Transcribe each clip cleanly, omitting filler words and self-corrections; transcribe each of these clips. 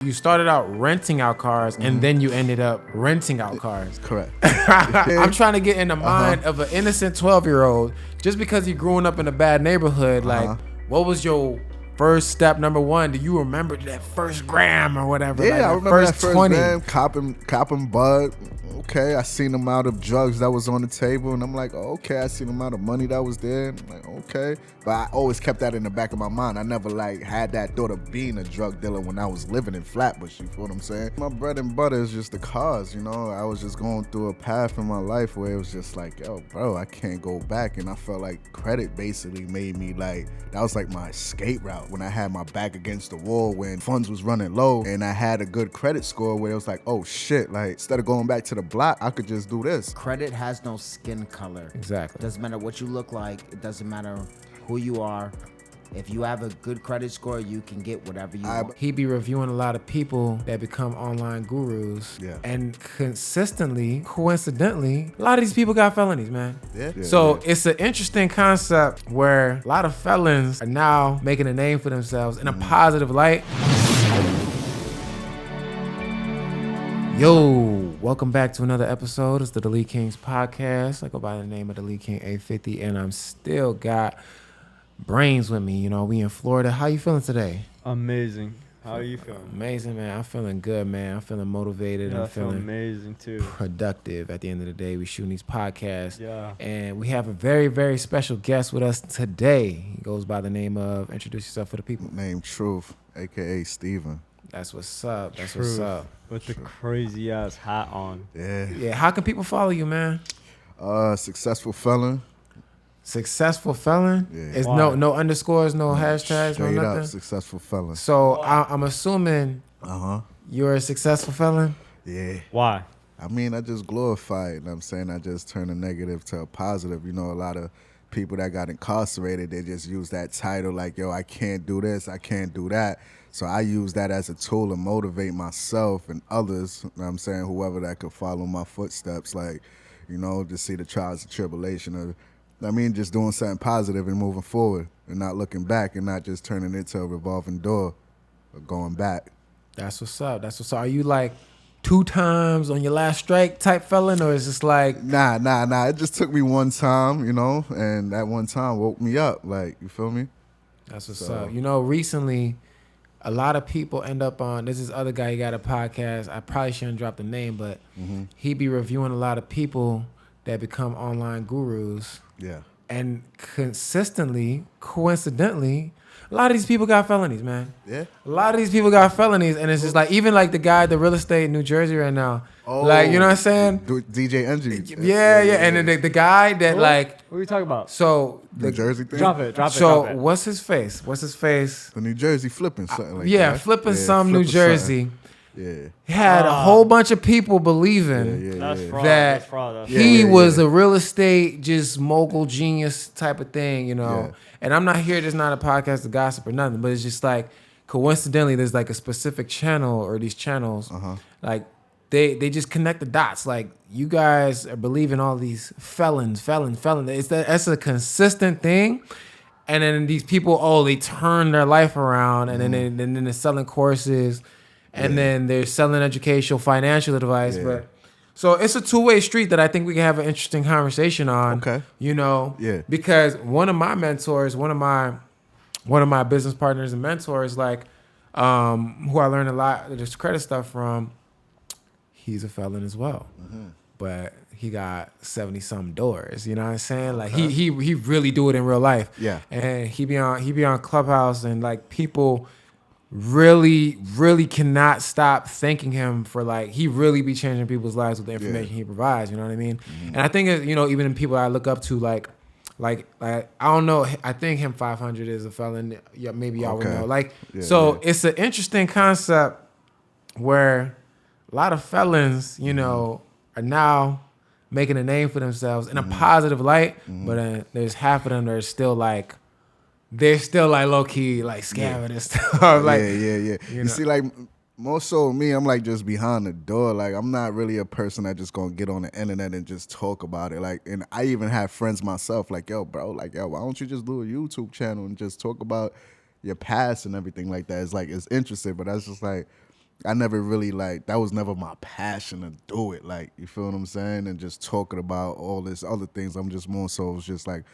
You started out renting out cars, and then you ended up renting out cars. Correct. I'm trying to get in the mind of an innocent 12-year-old. Just because you growing up in a bad neighborhood, like, what was your first step, number one? Do you remember that first gram or whatever? Yeah, like I remember that first 20. gram, copping bud. Okay, I seen them out of drugs that was on the table, and I'm like, oh, okay, I seen them out of money that was there. I'm like, okay. But I always kept that in the back of my mind. I never like had that thought of being a drug dealer when I was living in Flatbush, you feel what I'm saying? My bread and butter is just the cars, you know? I was just going through a path in my life where it was just like, yo, bro, I can't go back. And I felt like credit basically made me like, that was like my escape route when I had my back against the wall when funds was running low and I had a good credit score where it was like, oh shit, like instead of going back to the block, I could just do this. Credit has no skin color. Exactly. It doesn't matter what you look like. It doesn't matter who you are. If you have a good credit score, you can get whatever you want. He be reviewing a lot of people that become online gurus. Yeah. And consistently, coincidentally, a lot of these people got felonies, man. Yeah. So it's an interesting concept where a lot of felons are now making a name for themselves in a positive light. Yo, welcome back to another episode. It's the DeletekingsPodcast. I go by the name of DeleteKing 850, and I'm still got Brains with me. You know, we in Florida. How you feeling today? Amazing. How are you feeling? Amazing, man. I'm feeling good, man. I'm feeling motivated. Yeah, I'm I feel feeling amazing too. productive. At the end of the day, we shooting these podcasts. Yeah. And we have a very, very special guest with us today. He goes by the name of, introduce yourself for the people. Named Truth, aka Steven. That's what's up. That's Truth. what's up. With the crazy ass hat on. Yeah. Yeah, how can people follow you, man? Successful felon. Successful felon? Yeah. It's Why? no underscores, no hashtags, Straight no up, nothing? successful felon. So I'm assuming you're a successful felon? Yeah. Why? I mean, I just glorify it. You know what I'm saying? I just turn a negative to a positive. You know, a lot of people that got incarcerated, they just use that title like, yo, I can't do this, I can't do that. So I use that as a tool to motivate myself and others, you know what I'm saying, whoever that could follow my footsteps, like, you know, to see the trials and tribulation of, I mean, just doing something positive and moving forward and not looking back and not just turning it into a revolving door or going back. That's what's up. That's what's up. Are you like 2 times on your last strike type felon, or is this like... Nah. It just took me one time, you know, and that one time woke me up. Like, you feel me? That's what's up. You know, recently, a lot of people end up on... There's this other guy, he got a podcast. I probably shouldn't drop the name, but he be reviewing a lot of people that become online gurus. Yeah. And consistently, coincidentally, a lot of these people got felonies, man. Yeah. A lot of these people got felonies, and it's just like, even like the guy, the real estate in New Jersey right now. Oh, like, you know what I'm saying? DJ NG. Yeah. And then the guy that like... What are you talking about? So... New Jersey thing? Drop it. So what's his face? The New Jersey flipping something like that. Yeah, flipping some New Jersey. Something. Yeah. He had a whole bunch of people believing That's fraud. that That's fraud. That's he fraud. was a real estate just mogul genius type of thing, you know. Yeah. And I'm not here, there's not a podcast to gossip or nothing, but it's just like coincidentally there's like a specific channel or these channels, like they just connect the dots. Like, you guys are believing all these felons. That's a consistent thing. And then these people, they turn their life around, and then they're selling courses. And then they're selling educational, financial advice. Yeah. But so it's a two-way street that I think we can have an interesting conversation on. Okay. You know? Yeah. Because one of my mentors, one of my business partners and mentors, like, who I learned a lot of this credit stuff from, he's a felon as well. But he got 70-something doors. You know what I'm saying? Like, he really do it in real life. Yeah. And he be on Clubhouse, and like people really cannot stop thanking him for, like, he really be changing people's lives with the information he provides. You know what I mean? And I think, you know, even in people I look up to, like I don't know, I think him 500 is a felon. Yeah, maybe y'all would know. Like, it's an interesting concept where a lot of felons, you know, are now making a name for themselves in a positive light, but there's half of them that are still like, they're still like low key like scamming and stuff. Like, You see, like, more so me, I'm like just behind the door. Like, I'm not really a person that just gonna get on the internet and just talk about it. Like, and I even have friends myself like, yo, bro, like, yo, why don't you just do a YouTube channel and just talk about your past and everything like that? It's like, it's interesting, but that's just like, I never really like that was never my passion to do it. Like, you feel what I'm saying? And just talking about all this other things. I'm just more so just like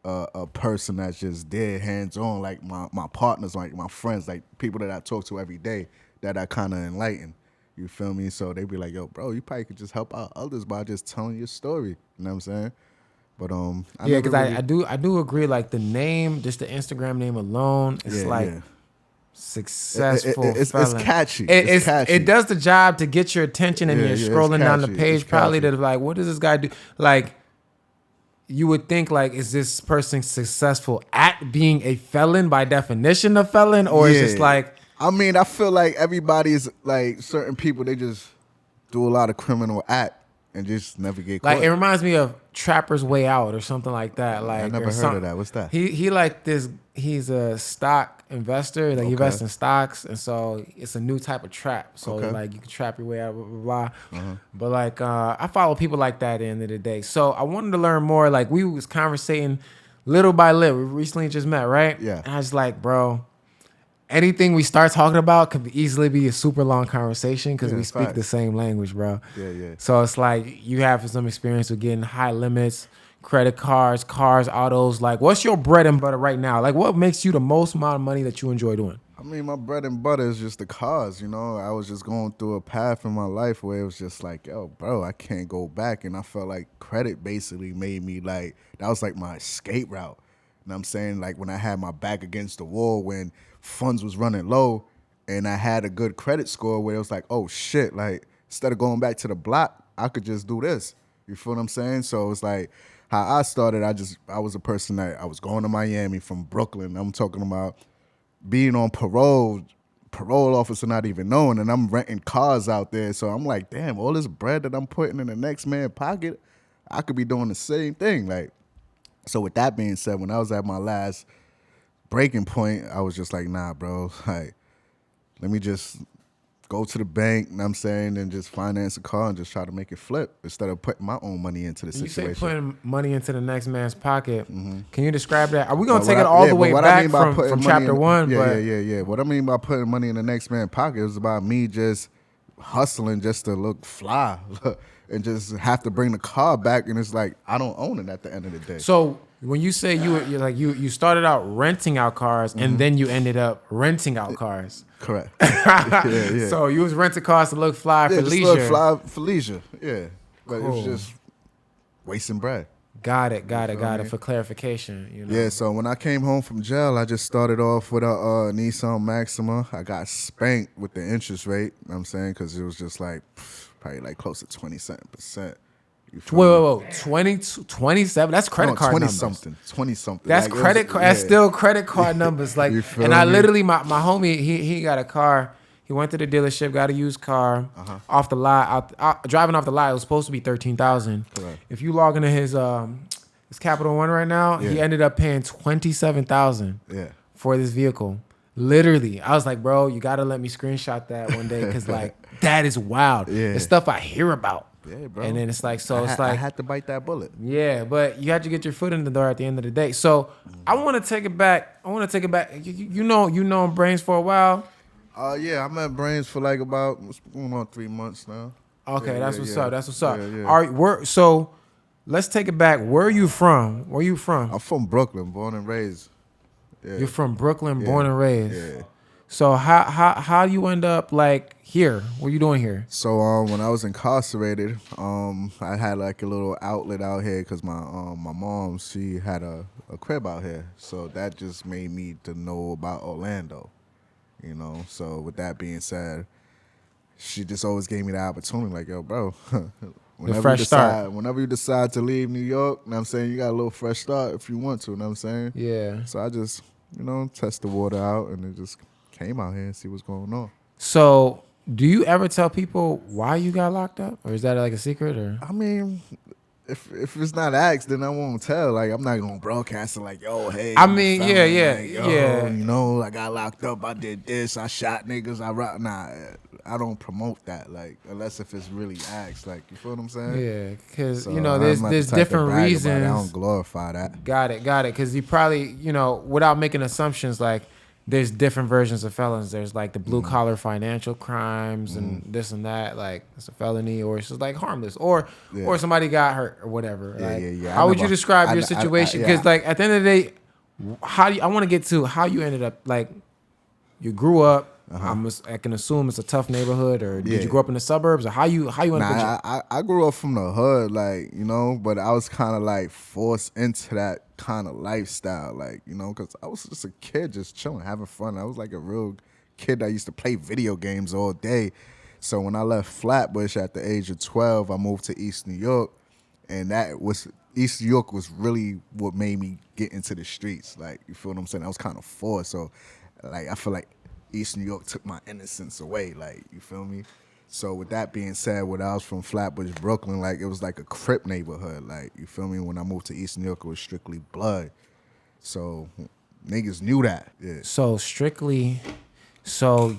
a person that's just dead hands on. Like my partners, like my friends, like people that I talk to every day that I kind of enlighten. You feel me? So they be like, yo, bro, you probably could just help out others by just telling your story. You know what I'm saying? But yeah, because I do agree. Like the name, just the Instagram name alone, it's successful. It's catchy. It's catchy. It does the job to get your attention, and you're scrolling down the page probably to like, what does this guy do? Like, you would think like, is this person successful at being a felon by definition of felon, or is just like? I mean, I feel like everybody's like certain people. They just do a lot of criminal act and just never get caught. Like it reminds me of Trapper's Way Out or something like that. Like I never heard of that. What's that? He like this. He's a stock investor. Like he invests in stocks, and so it's a new type of trap. So like you can trap your way out, blah blah blah. But like I follow people like that at the end of the day. So I wanted to learn more. Like we was conversating little by little. We recently just met, right? Yeah. And I was like, bro, anything we start talking about could easily be a super long conversation because we speak the same language, bro. Yeah. So it's like you have some experience with getting high limits, credit cards, cars, autos. Like, what's your bread and butter right now? Like, what makes you the most amount of money that you enjoy doing? I mean, my bread and butter is just the cars, you know. I was just going through a path in my life where it was just like, yo, bro, I can't go back. And I felt like credit basically made me like, that was like my escape route. You know what I'm saying? Like when I had my back against the wall, when funds was running low and I had a good credit score where it was like, oh shit, like instead of going back to the block, I could just do this. You feel what I'm saying? So it's like how I started, I was a person that I was going to Miami from Brooklyn. I'm talking about being on parole officer not even knowing, and I'm renting cars out there. So I'm like, damn, all this bread that I'm putting in the next man's pocket, I could be doing the same thing. Like, so with that being said, when I was at my last breaking point, I was just like, nah, bro, like, let me just go to the bank, you know what I'm saying, and just finance a car and just try to make it flip instead of putting my own money into the situation. You say putting money into the next man's pocket. Can you describe that? Are we going to take it all the way back from chapter one? Yeah. What I mean by putting money in the next man's pocket is about me just hustling just to look fly and just have to bring the car back, and it's like I don't own it at the end of the day. So when you say you started out renting out cars and then you ended up renting out cars. Correct. Yeah. So you was renting cars to look fly for leisure. Look fly for leisure. Yeah. But it was just wasting bread. Got it. For clarification, you know. Yeah, so when I came home from jail, I just started off with a Nissan Maxima. I got spanked with the interest rate, you know what I'm saying, because it was just like probably like close to 27%. Wait, 27? That's credit card numbers. 20 something. That's like, credit card. That's still credit card numbers. Like, and I literally, my homie, he got a car. He went to the dealership, got a used car off the lot. Driving off the lot, it was supposed to be $13,000. If you log into his Capital One right now, he ended up paying $27,000 for this vehicle. Literally, I was like, bro, you gotta let me screenshot that one day because like that is wild. The stuff I hear about. Yeah, bro. And then it's like, I had to bite that bullet. Yeah, but you had to get your foot in the door at the end of the day. So I want to take it back. You know Brains for a while. Yeah, I'm at Brains for like about going on 3 months now. Okay, that's what's up. That's what's up. Yeah. All right, so let's take it back. Where are you from? I'm from Brooklyn, born and raised. Yeah. You're from Brooklyn, born and raised. Yeah. So how you end up like here? What are you doing here? So when I was incarcerated, I had like a little outlet out here because my mom, she had a crib out here. So that just made me to know about Orlando, you know. So with that being said, she just always gave me the opportunity, like, yo, bro, whenever you decide to leave New York, you know what I'm saying, you got a little fresh start if you want to, you know what I'm saying? Yeah. So I just, test the water out and it just came out here and see what's going on. So do you ever tell people why you got locked up? Or is that like a secret? Or I mean, if it's not asked, then I won't tell. Like, I'm not gonna broadcast it like, yo, hey. I mean, like, yeah. You know, I got locked up, I did this, I shot niggas, I don't promote that, like, unless if it's really asked, like, you feel what I'm saying? Yeah, because, So there's different reasons. I don't glorify that. Got it, because you probably, without making assumptions, like, there's different versions of felons. There's like the blue collar financial crimes and this and that. Like it's a felony, or it's just like harmless, or somebody got hurt or whatever. How would you describe your situation? Because like at the end of the day, I want to get to how you ended up. Like you grew up. I can assume it's a tough neighborhood, or did you grow up in the suburbs, or how you ended up? I grew up from the hood, like, you know, but I was kind of like forced into that kind of lifestyle, like, you know, because I was just a kid just chilling, having fun. I was like a real kid that used to play video games all day. So when I left Flatbush at the age of 12, I moved to East New York, and East New York was really what made me get into the streets. Like, you feel what I'm saying? I was kind of forced. So, like, I feel like East New York took my innocence away, like, you feel me? So with that being said, when I was from Flatbush, Brooklyn, like, it was like a Crip neighborhood, like, you feel me? When I moved to East New York, it was strictly blood. So niggas knew that, yeah. So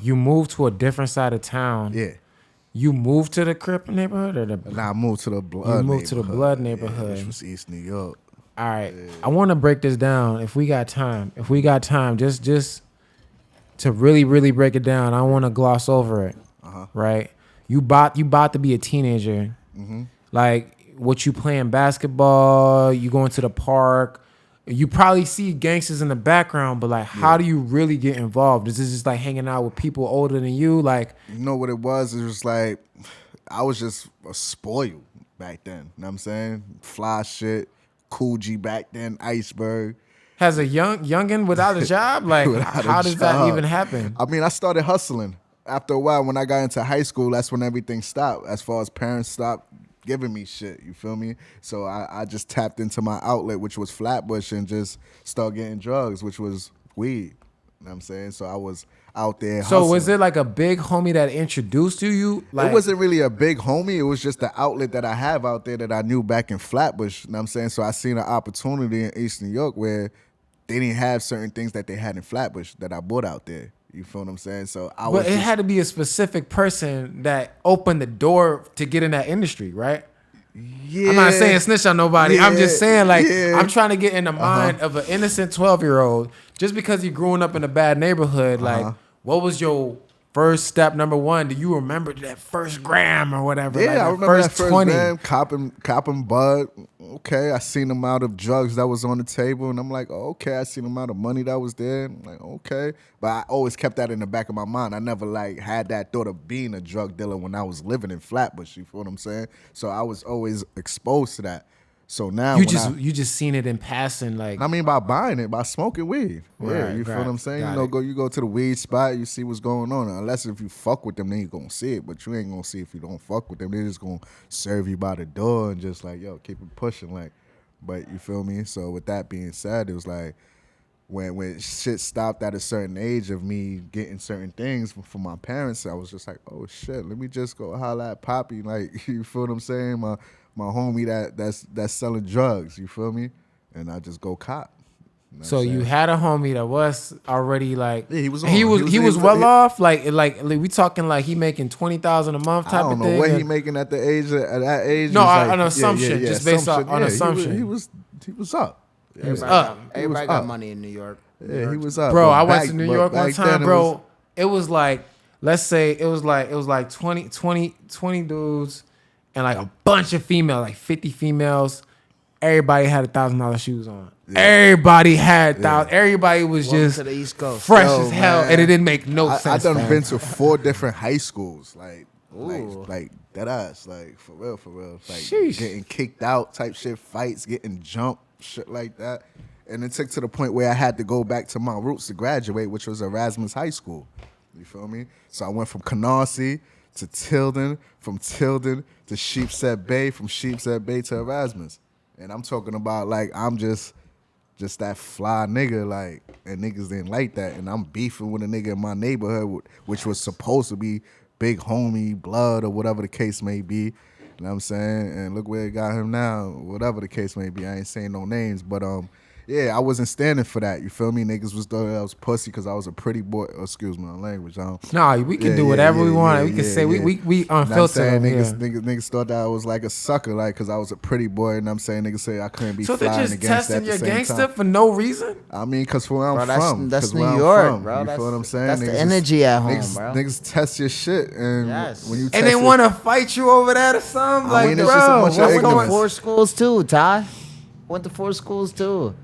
you moved to a different side of town. Yeah. You moved to the Crip neighborhood, or I moved to the blood. You moved to the blood neighborhood, which was East New York. All right, I want to break this down if we got time. Just to really, really break it down, I want to gloss over it. Right? You about to be a teenager. Like, what you playing basketball? You going to the park? You probably see gangsters in the background, but like, how do you really get involved? Is this just like hanging out with people older than you? Like, you know what it was? It was like I was just a spoiled back then. You know what I'm saying? Fly shit, Cool G back then, Iceberg. Has a youngin without a job? Like, how does that even happen? I mean, I started hustling. After a while, when I got into high school, that's when everything stopped. As far as parents stopped giving me shit, you feel me? So I just tapped into my outlet, which was Flatbush, and just started getting drugs, which was weed. You know what I'm saying? So I was out there hustling. So was it like a big homie that introduced you? Like, it wasn't really a big homie. It was just the outlet that I have out there that I knew back in Flatbush. You know what I'm saying? So I seen an opportunity in East New York where they didn't have certain things that they had in Flatbush that I bought out there. You feel what I'm saying? So But it had to be a specific person that opened the door to get in that industry, right? Yeah. I'm not saying snitch on nobody. Yeah. I'm just saying, like, I'm trying to get in the mind of an innocent 12-year-old. Just because you're growing up in a bad neighborhood, like, what was your first step, number one? Do you remember that first gram or whatever? Yeah, like I remember that first 20. Gram, copping bud. Okay, I seen the amount of drugs that was on the table, and I'm like, oh, okay, I seen the amount of money that was there. I'm like, okay. But I always kept that in the back of my mind. I never, like, had that thought of being a drug dealer when I was living in Flatbush, you feel what I'm saying? So I was always exposed to that. So now you just seen it in passing, like, I mean, by buying it, by smoking weed. Yeah, you feel what I'm saying? You go to the weed spot, you see what's going on. Unless if you fuck with them, then you gonna see it. But you ain't gonna see if you don't fuck with them. They just gonna serve you by the door and just like, yo, keep it pushing, like. But you feel me? So with that being said, it was like when shit stopped at a certain age of me getting certain things from my parents, I was just like, oh shit, let me just go holla at Poppy, like, you feel what I'm saying? My homie that's selling drugs, you feel me? And I just go cop. You know so you had a homie that was already like, yeah, he was well off, like we talking like he making $20,000 a month type of thing. I don't know what he making at that age. No, an assumption, just based on assumption. He was up. Everybody got money in New York. Yeah, he was up. Bro, I went to New York one time, bro. It was like, let's say it was like 20 dudes and like a bunch of females, like 50 females. Everybody had $1,000 shoes on. Yeah. Everybody had everybody was just to the East Coast. Fresh as hell, and it didn't make no sense. I done been to 4 different high schools, like that ass, like for real, like getting kicked out type shit, fights, getting jumped, shit like that. And it took to the point where I had to go back to my roots to graduate, which was Erasmus High School. You feel me? So I went from Canarsie to Tilden, from Tilden to Sheepshead Bay, from Sheepshead Bay to Erasmus. And I'm talking about, like, I'm just that fly nigga, like, and niggas didn't like that. And I'm beefing with a nigga in my neighborhood, which was supposed to be big homie, blood, or whatever the case may be. You know what I'm saying? And look where it got him now, whatever the case may be. I ain't saying no names, but yeah, I wasn't standing for that. You feel me? Niggas was throwing I was pussy because I was a pretty boy. Excuse my language. Nah, we can do whatever we want. We can say we unfiltered. Niggas thought that I was like a sucker, like because I was a pretty boy, and I'm saying niggas say I couldn't be. So they're flying just against testing that at the your same gangster time. for no reason. I mean, because where I'm Bro, from, that's 'cause New where I'm York, from, bro. You That's, feel what I'm saying? that's the Niggas energy at home, niggas, bro. Niggas test your shit, and Yes. when you And test they it, want to fight you over that or something. I Like, mean, it's just a bro, bunch of I went to ignorance. 4 schools too, Ty. Went to 4 schools too.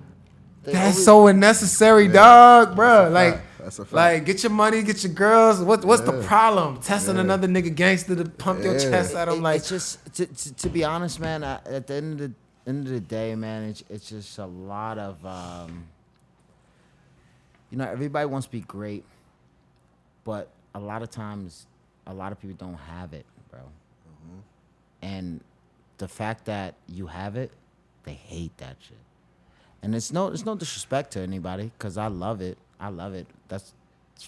that's so unnecessary, dog, bro. Like, That's a fact. like, get your money, get your girls. What's the Yeah. problem? Testing Yeah. another nigga gangster to pump your Yeah. chest at him, like. It's just to be honest, man. At the end of the day, man, it's just a lot of everybody wants to be great, but a lot of times, a lot of people don't have it, bro. And the fact that you have it, they hate that shit. And it's no disrespect to anybody, cause I love it. I love it. That's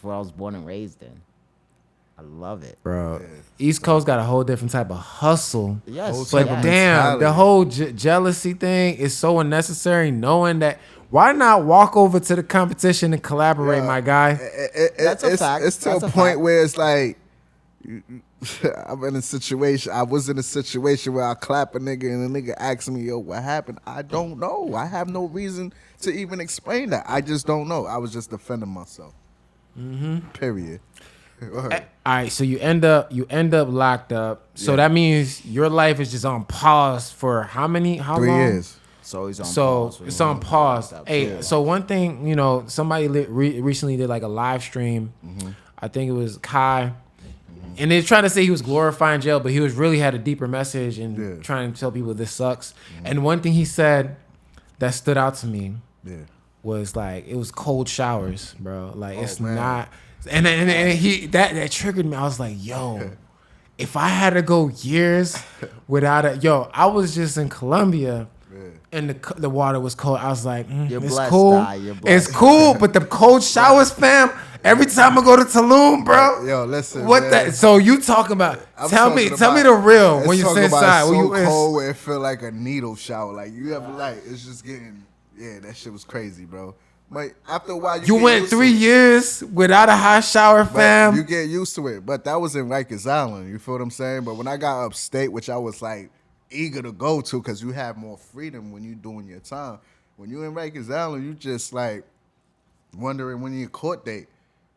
what I was born and raised in. I love it. Bro, East Coast got a whole different type of hustle. Yes, But yes. damn, the whole jealousy thing is so unnecessary. Knowing that, why not walk over to the competition and collaborate, my guy? That's a fact. It's to That's a a point fact. where it's like I'm in a situation. I was in a situation where I clap a nigga and a nigga asks me, "Yo, what happened?" I don't know. I have no reason to even explain that. I just don't know. I was just defending myself. Period. All right, so you end up locked up. So that means your life is just on pause for how 3 long? years. So he's on So pause. it's on pause. Hey, Yeah. so one thing, somebody recently did like a live stream. I think it was Kai. And they're trying to say he was glorifying jail, but he was really had a deeper message and trying to tell people this sucks. And one thing he said that stood out to me was like, it was cold showers, bro. Like it's man. not. And he that triggered me. I was like, yo, if I had to go years without I was just in Colombia. And the water was cold. I was like, You're it's blessed, cool. Ty. You're blessed. It's cool, but the cold showers, fam. Every time I go to Tulum, bro. Yo, listen, What man. that? So you talking about? I'm tell me talking about- the real when Let's you talk sit about inside. So When you cold where it feel like a needle shower. Like you ever like it's just getting that shit was crazy, bro. But after a while, you get went used to 3 it. years without a hot shower, But fam. you get used to it. But that was in Rikers Island. You feel what I'm saying? But when I got upstate, which I was like eager to go to, because you have more freedom when you doing your time. When you in Rikers Island, you just like wondering when your court date.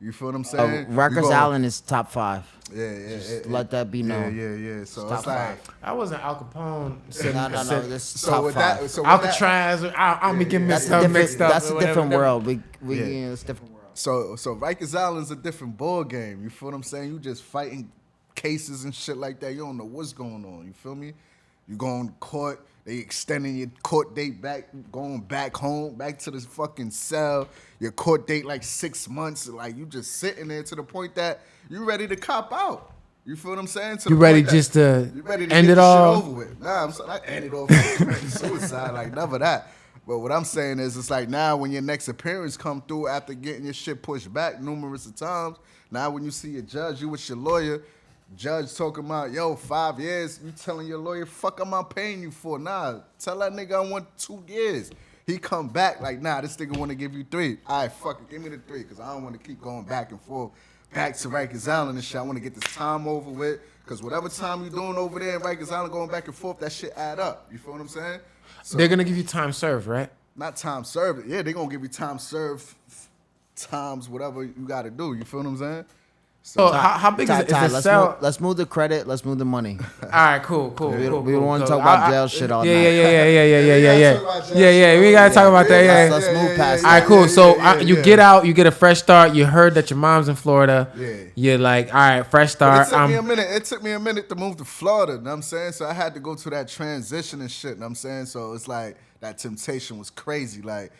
You feel what I'm saying? You Rikers go- Island is top 5. Yeah. Let that be known. Yeah. So Top it's like 5. I wasn't Al Capone. No. This is so top with 5. that. So with that, Alcatraz. I'm getting That's mixed up. That's a different world. We Yeah. it's a different world. So Rikers Island's a different ball game. You feel what I'm saying? You just fighting cases and shit like that. You don't know what's going on. You feel me? You going to court. They extending your court date back, going back home, back to the fucking cell. Your court date like 6 months. Like you just sitting there to the point that you ready to cop out. You feel what I'm saying? To You the ready point that just to you ready to end get it this all? shit over with. Nah, I'm saying I end it off with suicide. Like never that. But what I'm saying is, it's like now when your next appearance come through after getting your shit pushed back numerous of times, now when you see a judge, you with your lawyer, judge talking about, yo, 5 years, you telling your lawyer, fuck am I paying you for? Nah, tell that nigga I want 2 years. He come back like, nah, this nigga want to give you 3. All right, fuck it, give me the 3, because I don't want to keep going back and forth, back to Rikers Island and shit. I want to get this time over with, because whatever time you doing over there in Rikers Island going back and forth, that shit add up. You feel what I'm saying? So, They're gonna give you time served, right? not time served. Yeah, they gonna give you time served, times whatever you gotta do. You feel what I'm saying? So how big is Ty, the cell? let's move the credit. Let's move the money. All right, cool. We don't want to talk about jail shit all night. Yeah. We gotta talk about that. Yeah. Let's move past All right, that. cool. So you yeah. get out, you get a fresh start. You heard that your mom's in Florida. Yeah. You're like, all right, fresh But start. it took me a minute. It took me a minute to move to Florida. You know what I'm saying? So I had to go through that transition and shit. You know what I'm saying? So it's like that temptation was crazy. Like,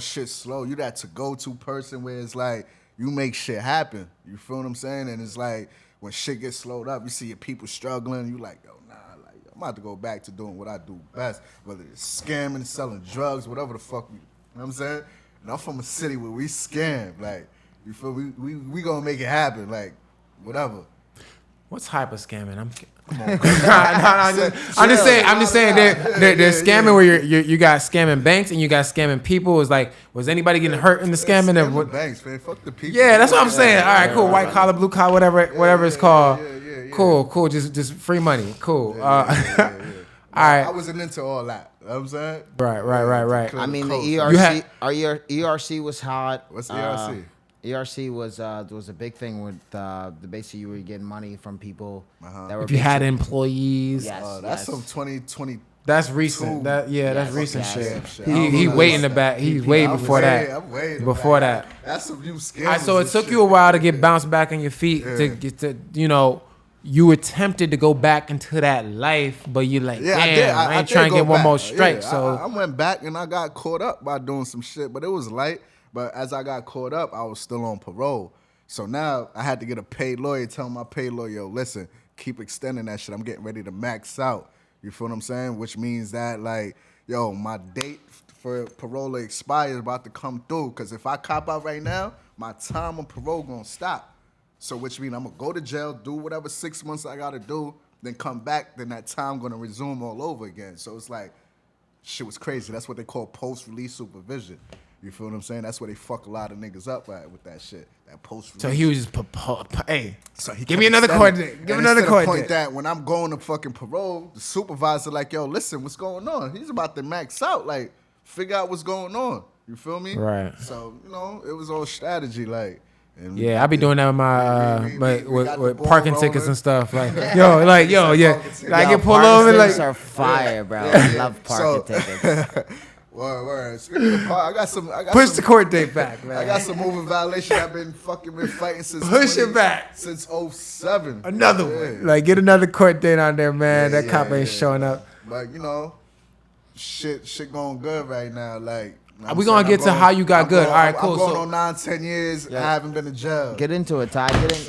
shit slow. You that to-go-to person where it's like you make shit happen. You feel what I'm saying? And it's like when shit gets slowed up, you see your people struggling. You like, yo, nah, like I'm about to go back to doing what I do best, whether it's scamming, selling drugs, whatever the fuck. You know what I'm saying? And I'm from a city where we scam. Like, you feel we gonna make it happen. Like, whatever. What's hyper scamming? I'm just saying they're scamming where you got scamming banks and you got scamming people. It's like, was anybody getting hurt in the scamming? Scamming banks, man. Fuck the people. Yeah, that's what I'm saying. All right, cool. White collar, blue collar, whatever it's called. Cool. Just free money. Cool. All right. I wasn't into all that. You know what I'm saying? Right. I mean, the ERC was hot. What's ERC? ERC was there was a big thing with the basically you were getting money from people that were if you had employees. Yes, that's some 2020. That's recent. That's recent shit. Yeah. He way in the back. He's way before that. I'm way Before that. That's some new scammers. All right, so it took you a while to get bounced back on your feet to get to you were tempted to go back into that life, but you're like, damn, I ain't trying to get one more strike. Yeah, so I went back and I got caught up by doing some shit, but it was light. But as I got caught up, I was still on parole. So now I had to get a paid lawyer, tell my paid lawyer, yo, listen, keep extending that shit. I'm getting ready to max out. You feel what I'm saying? Which means that, like, yo, my date for parole expires about to come through. Because if I cop out right now, my time on parole going to stop. So which means I'm going to go to jail, do whatever 6 months I got to do, then come back, then that time going to resume all over again. So it's like, shit was crazy. That's what they call post-release supervision. You feel what I'm saying? That's where they fuck a lot of niggas up at with that shit. That post-release. So he was just, hey, so he give me another court date. Give me another court point date. That when I'm going to fucking parole, the supervisor like, yo, listen, what's going on? He's about to max out. Like, figure out what's going on. You feel me? Right. So, it was all strategy. Like, yeah, I be doing that with my with parking tickets and stuff. Like, I get pulled over. Like, are fire, bro. I love parking tickets. Word. Speaking of I got push the court date back, man. I got some moving violation I've been fighting since push it back since 07. Another one. Like, get another court date on there, man. That cop ain't showing up. But shit going good right now. Like, we gonna get to how you got good. All right, cool. I'm going on 9-10 years. I haven't been to jail. Get into it, Ty. Get in.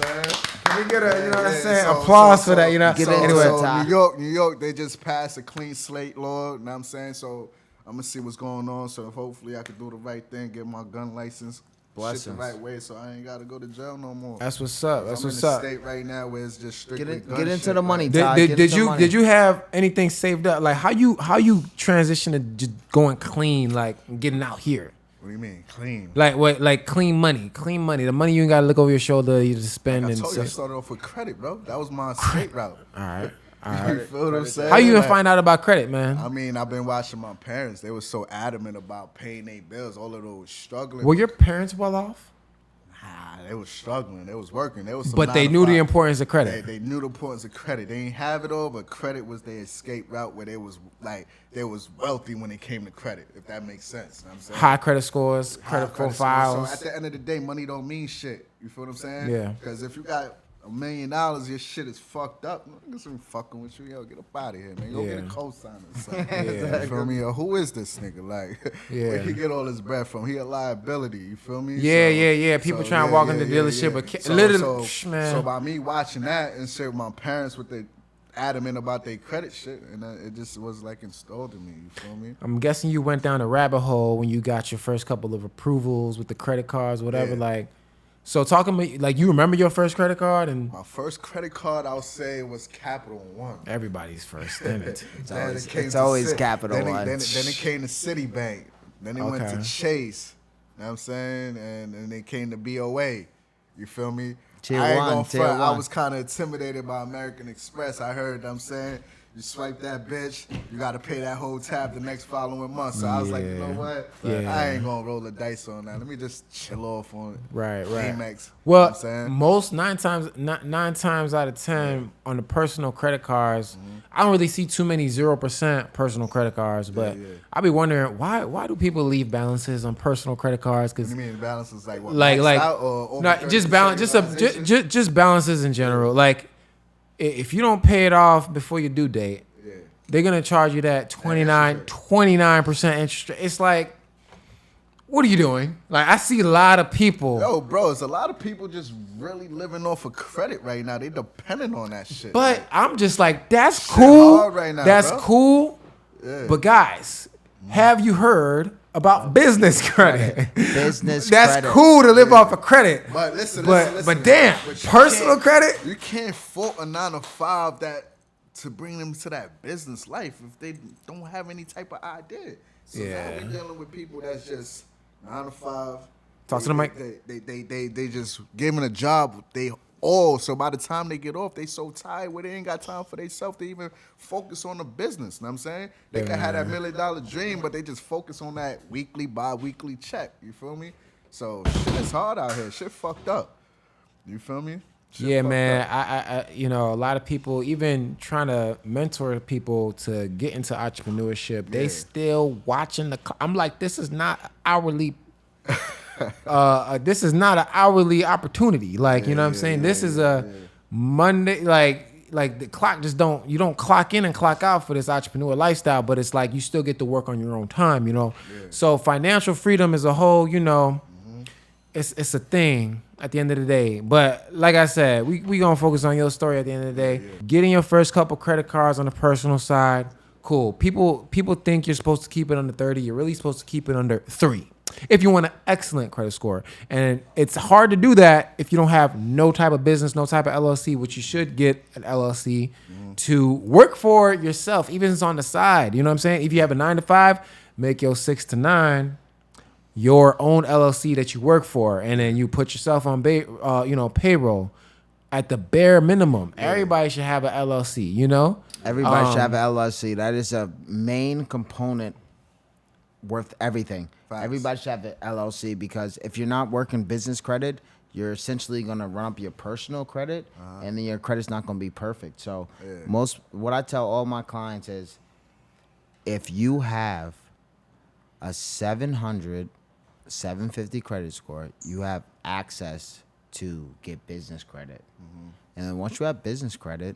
Can we get a, what I'm saying, applause for that, Get into it, Ty. New York, they just passed a clean slate law. You know what I'm saying? So I'm gonna see what's going on. So hopefully I can do the right thing, get my gun license, shit the right way, so I ain't gotta go to jail no more. That's what's up. I'm in a state right now where it's just strictly get into the money, Ty. Did you have anything saved up? Like, how you transition to just going clean, like getting out here? What do you mean clean? Like what? Like clean money. The money you ain't gotta look over your shoulder. You just spend. Like I told you, I started off with credit, bro. That was my straight route. All right. You feel what I'm saying? How you even find out about credit, man? I mean, I've been watching my parents. They were so adamant about paying their bills. All of those struggling. Were your parents well off? Nah, they was struggling. They was working. They was. But they knew the importance of credit. They knew the importance of credit. They didn't have it all, but credit was their escape route where they was wealthy when it came to credit. If that makes sense. You know what I'm saying? High credit scores, credit profiles. So at the end of the day, money don't mean shit. You feel what I'm saying? Yeah. Because if you got $1 million, your shit is fucked up. Niggas ain't fucking with you. Yo, get up out of here, man. Go get a co-signer or something. You feel me? Yo, who is this nigga? Like, where he get all his breath from? He a liability. You feel me? Yeah. People trying to walk in the dealership, but literally, man. So by me watching that and shit with my parents with the adamant about their credit shit, and it just was like installed in me. You feel me? I'm guessing you went down a rabbit hole when you got your first couple of approvals with the credit cards, whatever. Like, so talking about, like, you remember your first credit card? And my first credit card, I would say, was Capital One. Everybody's first, isn't it? It's always Capital One. Then it came to Citibank. Then it went to Chase. You know what I'm saying? And then it came to BOA. You feel me? I was kind of intimidated by American Express. I heard them saying, you swipe that bitch, you got to pay that whole tab the next following month. So I was like, you know what? I ain't going to roll the dice on that. Let me just chill off on it. Right. Amex, well, you know what I'm saying? Most nine times out of 10 on the personal credit cards, I don't really see too many 0% personal credit cards, but I be wondering why do people leave balances on personal credit cards? Cause what do you mean balances like what? Just balances in general. Like, if you don't pay it off before your due date, they're gonna charge you that 29% interest rate. It's like, what are you doing? Like, I see a lot of people. Yo, bro, it's a lot of people just really living off of credit right now. They dependent on that shit. But I'm just like, that's cool. Right now, that's bro. cool. Yeah. But guys, have you heard about business credit. Business That's credit. cool to live off of credit. But listen, but damn, but you personal can't- credit. You can't fault a 9 to 5 to bring them to that business life if they don't have any type of idea. So now Yeah. we're dealing with people that's just 9 to 5. Talk to the mic. They just giving a job. They all, so by the time they get off, they so tired where they ain't got time for themselves to even focus on the business. Know what I'm saying? They can have that $1 million dream, but they just focus on that weekly, bi-weekly check. You feel me? So shit is hard out here. Shit fucked up. You feel me? Shit Yeah, fucked man. up. I, you know, a lot of people, even trying to mentor people to get into entrepreneurship, they still watching I'm like, this is not hourly. This is not an hourly opportunity. Like, you know what I'm saying? This is a Monday, like the clock just you don't clock in and clock out for this entrepreneur lifestyle, but it's like you still get to work on your own time, you know? So financial freedom as a whole, you know, it's a thing at the end of the day. But like I said, we gonna focus on your story at the end of the day. Getting your first couple credit cards on the personal side, cool. People think you're supposed to keep it under 30. You're really supposed to keep it under 3 if you want an excellent credit score. And it's hard to do that if you don't have no type of business, no type of LLC, which you should get an LLC to work for yourself, even if it's on the side. You know what I'm saying? If you have a 9 to 5, make your 6 to 9 your own LLC that you work for, and then you put yourself on payroll at the bare minimum. Everybody should have an LLC, you know? Everybody should have an LLC. That is a main component worth everything. Facts. Everybody should have an LLC because if you're not working business credit, you're essentially going to run up your personal credit, and then your credit's not going to be perfect. So what I tell all my clients is if you have a 750 credit score, you have access to get business credit. And then once you have business credit,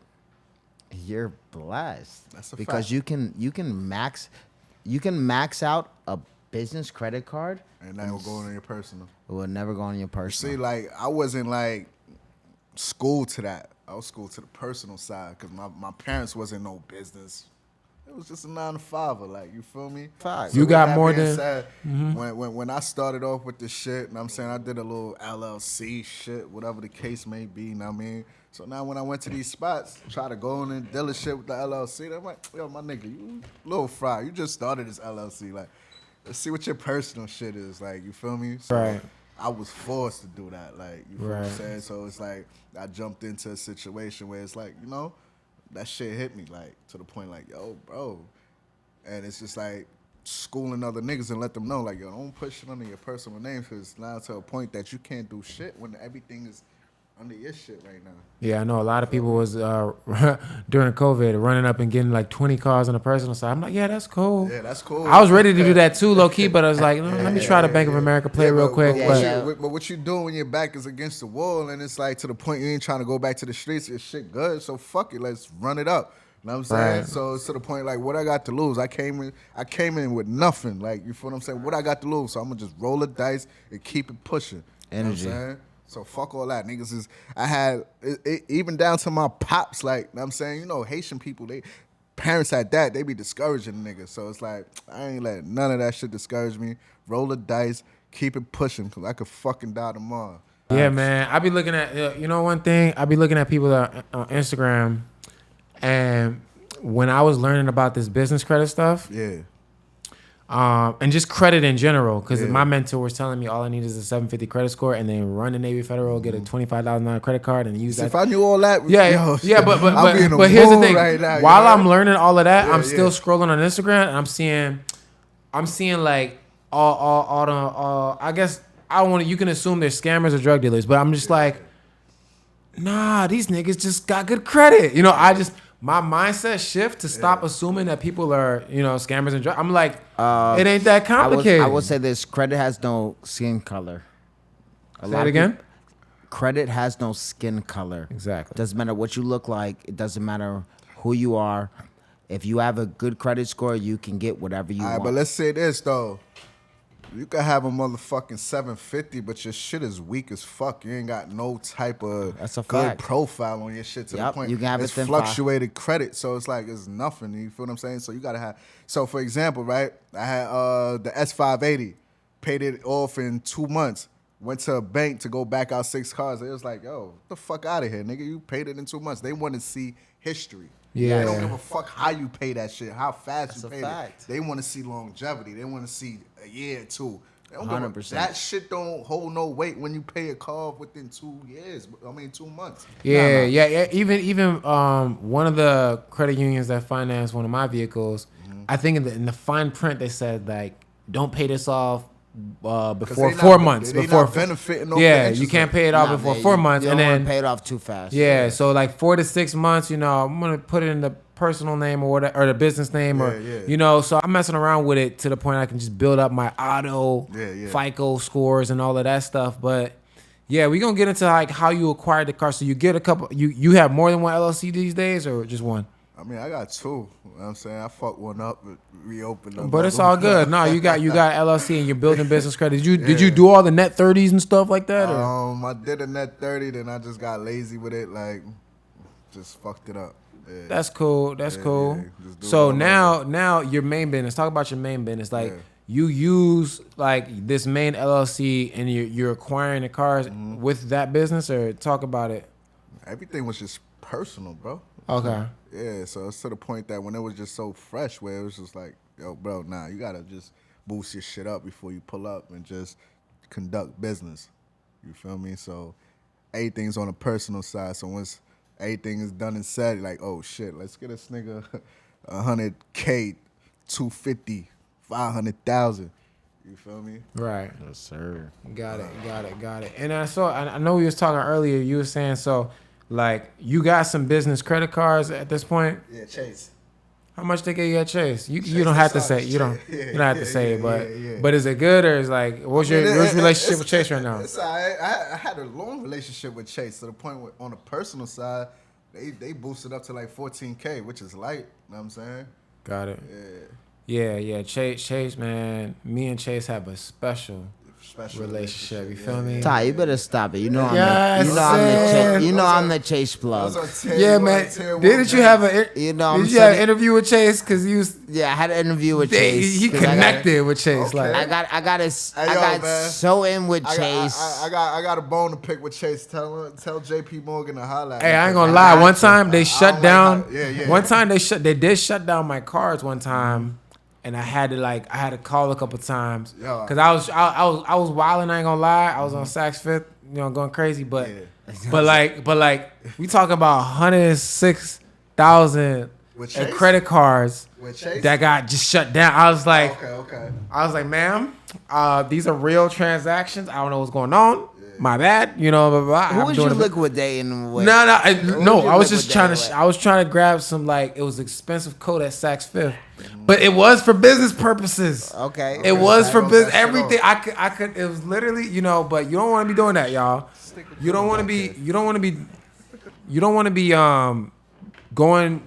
you're blessed. That's a because fact. you can max out a business credit card, And that will go on your personal. it will never go on your personal. See, like, I wasn't, like, schooled to that. I was schooled to the personal side because my parents wasn't no business. It was just a 9 to 5, like, you feel me? Facts. So You with got that more being than- said, when I started off with this shit, and I'm saying I did a little LLC shit, whatever the case may be, you know what I mean? So now when I went to these spots, try to go in and deal shit with the LLC, they're like, yo, my nigga, you little fry, you just started this LLC, like, let's see what your personal shit is, like, you feel me? So Right. I was forced to do that, like, you feel what I'm Right. saying? So it's like I jumped into a situation where it's like, you know, that shit hit me, like, to the point like, yo, bro. And it's just like schooling other niggas and let them know, like, yo, don't put shit under your personal name because now to a point that you can't do shit when everything is under your shit right now. Yeah, I know a lot of people was during COVID running up and getting like 20 cars on the personal side. I'm like, yeah, that's cool. Yeah, that's cool. I was ready to do that too, low key, but I was like, let me try the Bank of America play real quick. But what you do when your back is against the wall and it's like to the point you ain't trying to go back to the streets, your shit good, so fuck it, let's run it up. You know what I'm saying? Right. So it's to the point like what I got to lose. I came in with nothing. Like, you feel what I'm saying? What I got to lose. So I'm gonna just roll the dice and keep it pushing. You know what I'm Energy. saying? So fuck all that. Niggas is I had even down to my pops, like, you know what I'm saying, you know, Haitian people, parents at that, they be discouraging niggas. So it's like I ain't letting none of that shit discourage me. Roll the dice, keep it pushing, cause I could fucking die tomorrow. Yeah, man. I be looking at, you know, one thing, I be looking at people that on Instagram, and when I was learning about this business credit stuff, Yeah. and just credit in general, because Yeah. my mentor was telling me all I need is a 750 credit score, and then run the Navy Federal, get a $25,000 credit card, and use See, that. if I knew all that, Yeah, yo, yeah, but I'll be in the but here's the mood thing. right now, While you know? I'm learning all of that, Yeah, I'm still yeah. scrolling on Instagram, and I'm seeing like all the I guess I don't want to. You can assume they're scammers or drug dealers, but I'm just like, nah, these niggas just got good credit. You know, my mindset shift to stop assuming that people are, you know, scammers and drug. I'm like, it ain't that complicated. I will say this: credit has no skin color. Say it again. Credit has no skin color. Exactly. Doesn't matter what you look like. It doesn't matter who you are. If you have a good credit score, you can get whatever you All right, want. but let's say this though. You could have a motherfucking 750, but your shit is weak as fuck. You ain't got no type of That's a good fact. profile on your shit to the Yep, point. you can have it's it then fluctuated credit, so it's like it's nothing. You feel what I'm saying? So you gotta have. So for example, right? I had the S580, paid it off in 2 months. Went to a bank to go back out 6 cars. It was like, yo, get the fuck out of here, nigga. You paid it in 2 months. They want to see history. Yeah. They don't give a fuck how you pay that shit, how fast That's you a pay fact. it. They want to see longevity. They want to see a year or two. They don't give a- 100%. That shit don't hold no weight when you pay a car off within 2 years. 2 months. Yeah, yeah. Even one of the credit unions that financed one of my vehicles, I think in the fine print they said like, don't pay this off before they 4 not- months. they Before not benefiting off the yeah, interest you can't rate. pay it off Nah, before man, 4 months, you and don't wanna then pay it off too fast. yeah, so like 4 to 6 months, I'm gonna put it in the personal name or whatever, or the business name, or so I'm messing around with it to the point I can just build up my auto FICO scores and all of that stuff. But yeah, we gonna get into like how you acquired the car. So you get a couple. You have more than one LLC these days, or just one? I got 2. You know what I'm saying? I fucked one up, but reopened them. But it's all good. No, you got LLC and you're building business credit. Did you do all the net 30s and stuff like that? Or? I did a net 30, then I just got lazy with it, like just fucked it up. Yeah. That's cool. That's cool. Just do So it all now your main business. Talk about your main business. Like you use like this main LLC and you're acquiring the cars with that business, or talk about it. Everything was just personal, bro. Okay. Yeah, so it's to the point that when it was just so fresh, where it was just like, yo, bro, nah, you gotta just boost your shit up before you pull up and just conduct business. You feel me? So everything's on a personal side. So once everything is done and said, like, oh shit, let's get this nigga 100K, 250, 500,000. You feel me? Right. Yes, sir. Got it. And I know we was talking earlier. You were saying so. Like, you got some business credit cards at this point? Yeah, Chase. How much they gave you at Chase? You Chase, don't have to that's say all. you don't Yeah, you don't have to say it, but yeah. but is it good, or is like what's your relationship with Chase right now? I had a long relationship with Chase to the point where on the personal side, they boosted up to like 14K, which is light. You know what I'm saying? Got it. Yeah. Yeah. Chase, man. Me and Chase have a special relationship. You feel me? Ty, you better stop it. You know Yes, I'm the Chase plug. Yeah, man. Didn't you have an interview with Chase? Cause you was, Yeah, I had an interview with Chase. he 'cause connected with Chase. Okay. Like I got man. so in with Chase. I got a bone to pick with Chase. Tell JP Morgan to holla at me. hey, I ain't gonna lie. One time they shut like down. how- yeah. One time they did shut down my cards one time. And I had to call a couple times Yeah. because I was wilding. I ain't gonna lie, I was on Saks Fifth, going crazy. But like we talking about 106,000 With in Chase? credit cards With Chase? that got just shut down. I was like, Okay. ma'am, these are real transactions. I don't know what's going on. My bad. Blah, blah, blah. Who I'm was doing you a bit- liquidating with? No, you I was just trying liquidating to. I was trying to grab some it was expensive coat at Saks Fifth, but it was for business purposes. Okay. It was for wrote business. that shit Everything I could. It was literally, but you don't want to be doing that, y'all. You don't want to be. You don't want to be going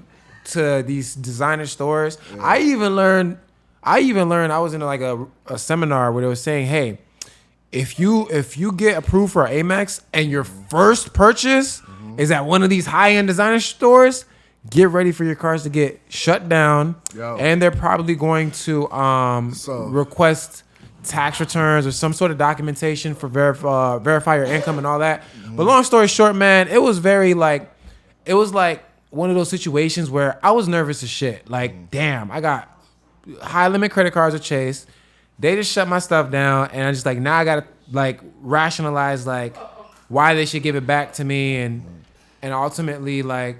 to these designer stores. Yeah. I even learned. I was in like a seminar where they were saying, hey, if you get approved for Amex and your first purchase is at one of these high-end designer stores, get ready for your cars to get shut down. And they're probably going to request tax returns or some sort of documentation for verify your income and all that. But long story short, man, it was like one of those situations where I was nervous as shit. Like, damn, I got high limit credit cards at Chase. They just shut my stuff down, and I just now I gotta rationalize why they should give it back to me, and ultimately I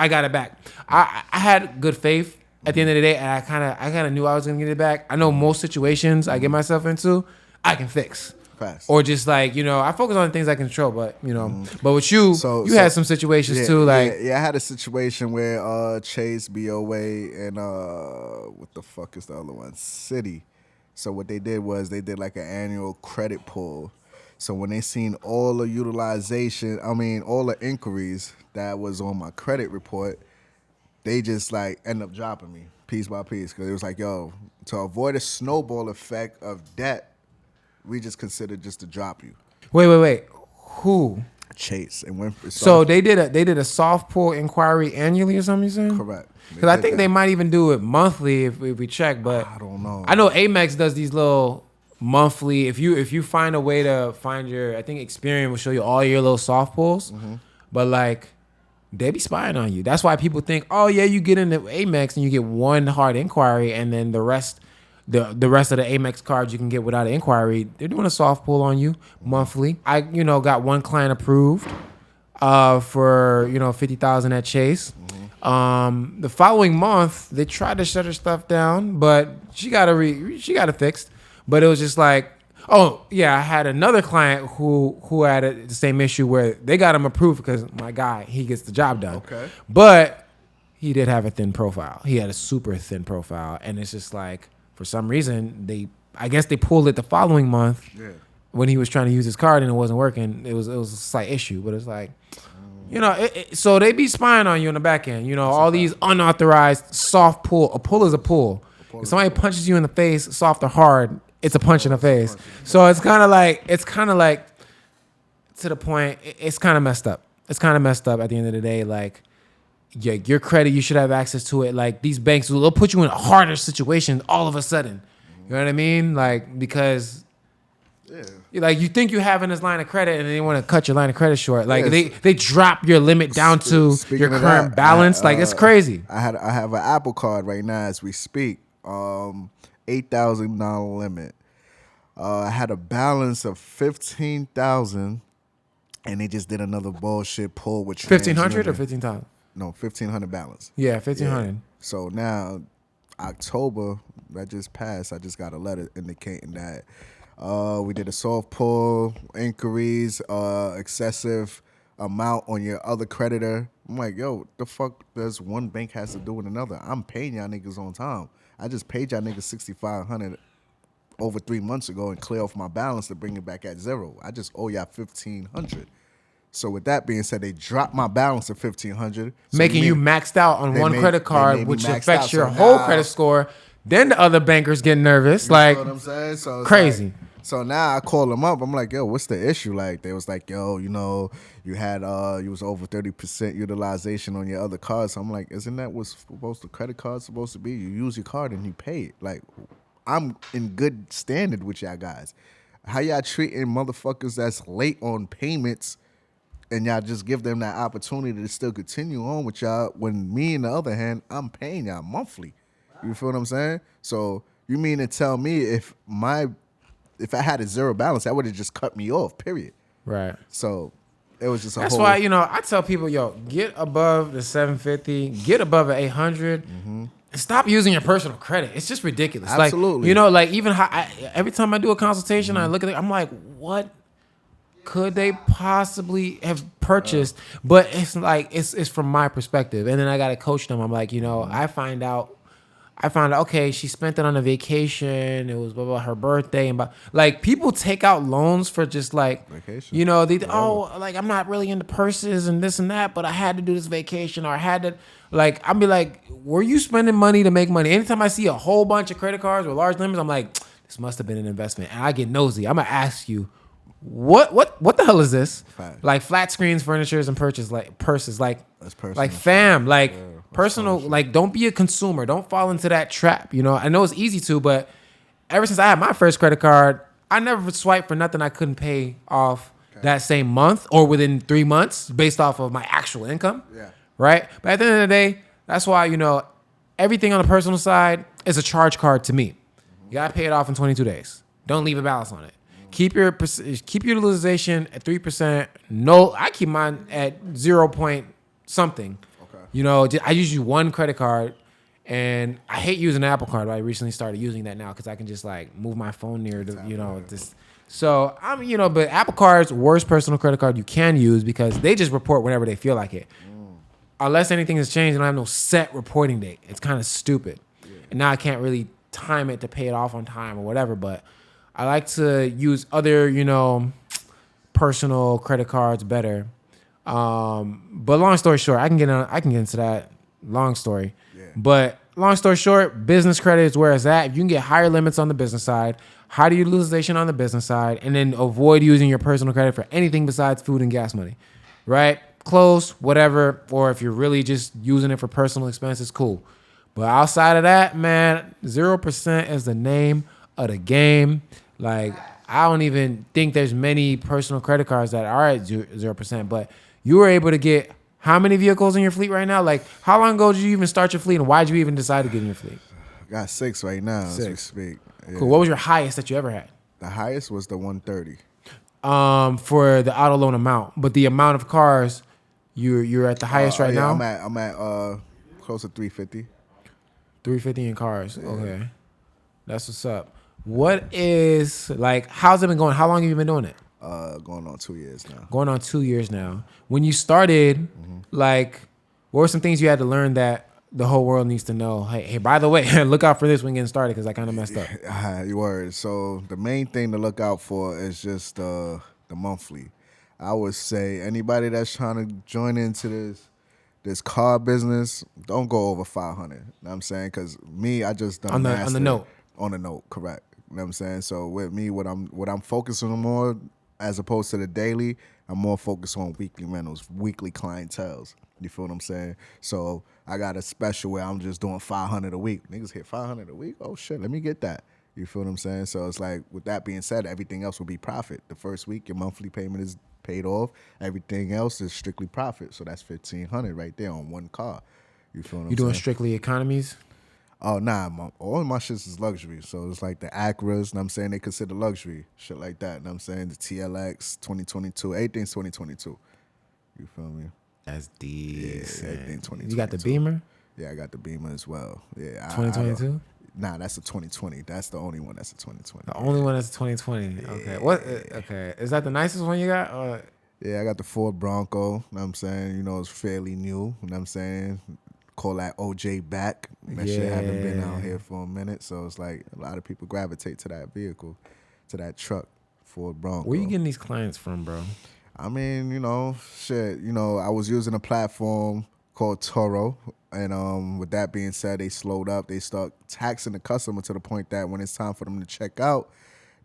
got it back. I had good faith at the end of the day, and I kind of knew I was gonna get it back. I know most situations I get myself into, I can fix. Fast. Or just I focus on the things I can control, but but with you, you had some situations too. I had a situation where Chase, BOA, and what the fuck is the other one? Citi. So what they did was they did like an annual credit pull. So when they seen all the all the inquiries that was on my credit report, they just end up dropping me piece by piece, because it was like, yo, to avoid a snowball effect of debt, we just considered just to drop you. Wait. Who? Chase and when So they did a soft pull inquiry annually or something, you saying? correct. Because I think they might even do it monthly if we check, but I don't know. I know Amex does these little monthly. If you find a way to find I think Experian will show you all your little soft pulls, but like they be spying on you. That's why people think, oh yeah, you get into Amex and you get one hard inquiry, and then the rest of the Amex cards you can get without an inquiry. They're doing a soft pull on you monthly. I got one client approved for $50,000 at Chase. The following month they tried to shut her stuff down, but she got it fixed. But it was just like, oh yeah, I had another client who had the same issue where they got him approved because my guy, he gets the job done. Okay. But he did have a thin profile. He had a super thin profile, and it's just like for some reason I guess they pulled it the following month when he was trying to use his card and it wasn't working. It was a slight issue, but it's like. So they be spying on you in the back end. All these unauthorized soft pull. A pull is a pull. If somebody punches you in the face, soft or hard, it's a punch in the face. So it's kind of like to the point. It's kind of messed up. It's kind of messed up at the end of the day. Like, yeah, your credit, you should have access to it. Like these banks, they'll put you in a harder situation all of a sudden. You know what I mean? Like because. Yeah. Like you think you have in this line of credit, and they want to cut your line of credit short. Like they drop your limit down to your current balance. Like it's crazy. I have an Apple Card right now as we speak. $8,000 limit. I had a balance of $15,000, and they just did another bullshit pull with $1,500 or $15,000. No, $1,500 balance. Yeah, $1,500. Yeah. So now October that just passed. I just got a letter indicating that. We did a soft pull, inquiries, excessive amount on your other creditor. I'm like, yo, the fuck does one bank has to do with another? I'm paying y'all niggas on time. I just paid y'all niggas $6,500 over 3 months ago and clear off my balance to bring it back at zero. I just owe y'all $1,500. So with that being said, they dropped my balance to $1,500, making you maxed out on one credit card, which affects your whole credit score. Then the other bankers get nervous. Like, know what I'm saying? So crazy. So now I call them up. I'm like, yo, what's the issue? Like, they was like, yo, you was over 30% utilization on your other cards. So I'm like, isn't that what's supposed to credit card's supposed to be? You use your card and you pay it. Like, I'm in good standard with y'all guys. How y'all treating motherfuckers that's late on payments and y'all just give them that opportunity to still continue on with y'all when me, on the other hand, I'm paying y'all monthly. You feel what I'm saying? So you mean to tell me if I had a zero balance, that would have just cut me off, period. Right. So it was just That's why, I tell people, yo, get above the 750, get above the 800, and stop using your personal credit. It's just ridiculous. Absolutely. Like, even every time I do a consultation, I look at it, I'm like, what could they possibly have purchased? But it's like, it's from my perspective. And then I got to coach them. I'm like, I find out, okay, she spent it on a vacation. It was blah, blah, her birthday. And like, people take out loans for just like, vacation. I'm not really into purses and this and that, but I had to do this vacation, or I had to, like, I'll be like, were you spending money to make money? Anytime I see a whole bunch of credit cards with large limits, I'm like, this must have been an investment. And I get nosy. I'm going to ask you, what the hell is this? Fact. Like flat screens, furnitures, and purses, like fam, like personal, like don't be a consumer. Don't fall into that trap. I know it's easy to, but ever since I had my first credit card, I never swiped for nothing I couldn't pay off that same month or within 3 months based off of my actual income. Yeah. Right. But at the end of the day, that's why, everything on the personal side is a charge card to me. You gotta pay it off in 22 days. Don't leave a balance on it. Keep your utilization at 3%. No, I keep mine at 0 point something. Okay. I use one credit card, and I hate using an Apple Card. But I recently started using that now because I can just like move my phone near the, this. So but Apple Card's worst personal credit card you can use because they just report whenever they feel like it. Unless anything has changed, I don't have no set reporting date. It's kind of stupid, and now I can't really time it to pay it off on time or whatever. But I like to use other, personal credit cards better. But long story short, I can get into that long story. Yeah. But long story short, business credit is where it's at. If you can get higher limits on the business side, higher utilization on the business side, and then avoid using your personal credit for anything besides food and gas money, right? Clothes, whatever, or if you're really just using it for personal expenses, cool. But outside of that, man, 0% is the name of the game. Like, I don't even think there's many personal credit cards that are at 0%, but you were able to get how many vehicles in your fleet right now? Like, how long ago did you even start your fleet, and why did you even decide to get in your fleet? Got 6 right now as we speak. Yeah. Cool. What was your highest that you ever had? The highest was the 130. For the auto loan amount, but the amount of cars you're at the highest right now. I'm at close to 350. 350 in cars. Yeah. Okay, that's what's up. What is like? How's it been going? How long have you been doing it? Going on 2 years now. Going on 2 years now. When you started, like, what were some things you had to learn that the whole world needs to know? Hey, by the way, look out for this when getting started because I kind of messed up. You were. So the main thing to look out for is just the monthly. I would say anybody that's trying to join into this car business, don't go over 500. You know what I'm saying? Because me, I just done on the note. On the note, correct. You know what I'm saying? So with me, what I'm focusing on more as opposed to the daily, I'm more focused on weekly rentals, weekly clienteles. You feel what I'm saying? So I got a special where I'm just doing 500 a week. Niggas hit 500 a week? Oh, shit, let me get that. You feel what I'm saying? So it's like, with that being said, everything else will be profit. The first week, your monthly payment is paid off. Everything else is strictly profit. So that's $1,500 right there on one car. You feel what I'm saying? You doing strictly economies? Oh, nah, all my shit is luxury. So it's like the Acras, and I'm saying they consider luxury, shit like that. And I'm saying the TLX 2022, everything's 2022. You feel me? That's decent. Yeah, everything 2022. You got the Beamer? Yeah, I got the Beamer as well. Yeah, 2022? Nah, that's a 2020. That's the only one that's a 2020. The only one that's a 2020. Yeah. Okay. What? Okay. Is that the nicest one you got? Or? Yeah, I got the Ford Bronco. You know what I'm saying? You know, it's fairly new. You know what I'm saying? Call that OJ back. That shit haven't been out here for a minute. So it's like a lot of people gravitate to that vehicle, to that truck, Ford Bronco. Where you getting these clients from, bro? I mean, you know, shit. You know, I was using a platform called Turo. And with that being said, they slowed up. They start taxing the customer to the point that when it's time for them to check out,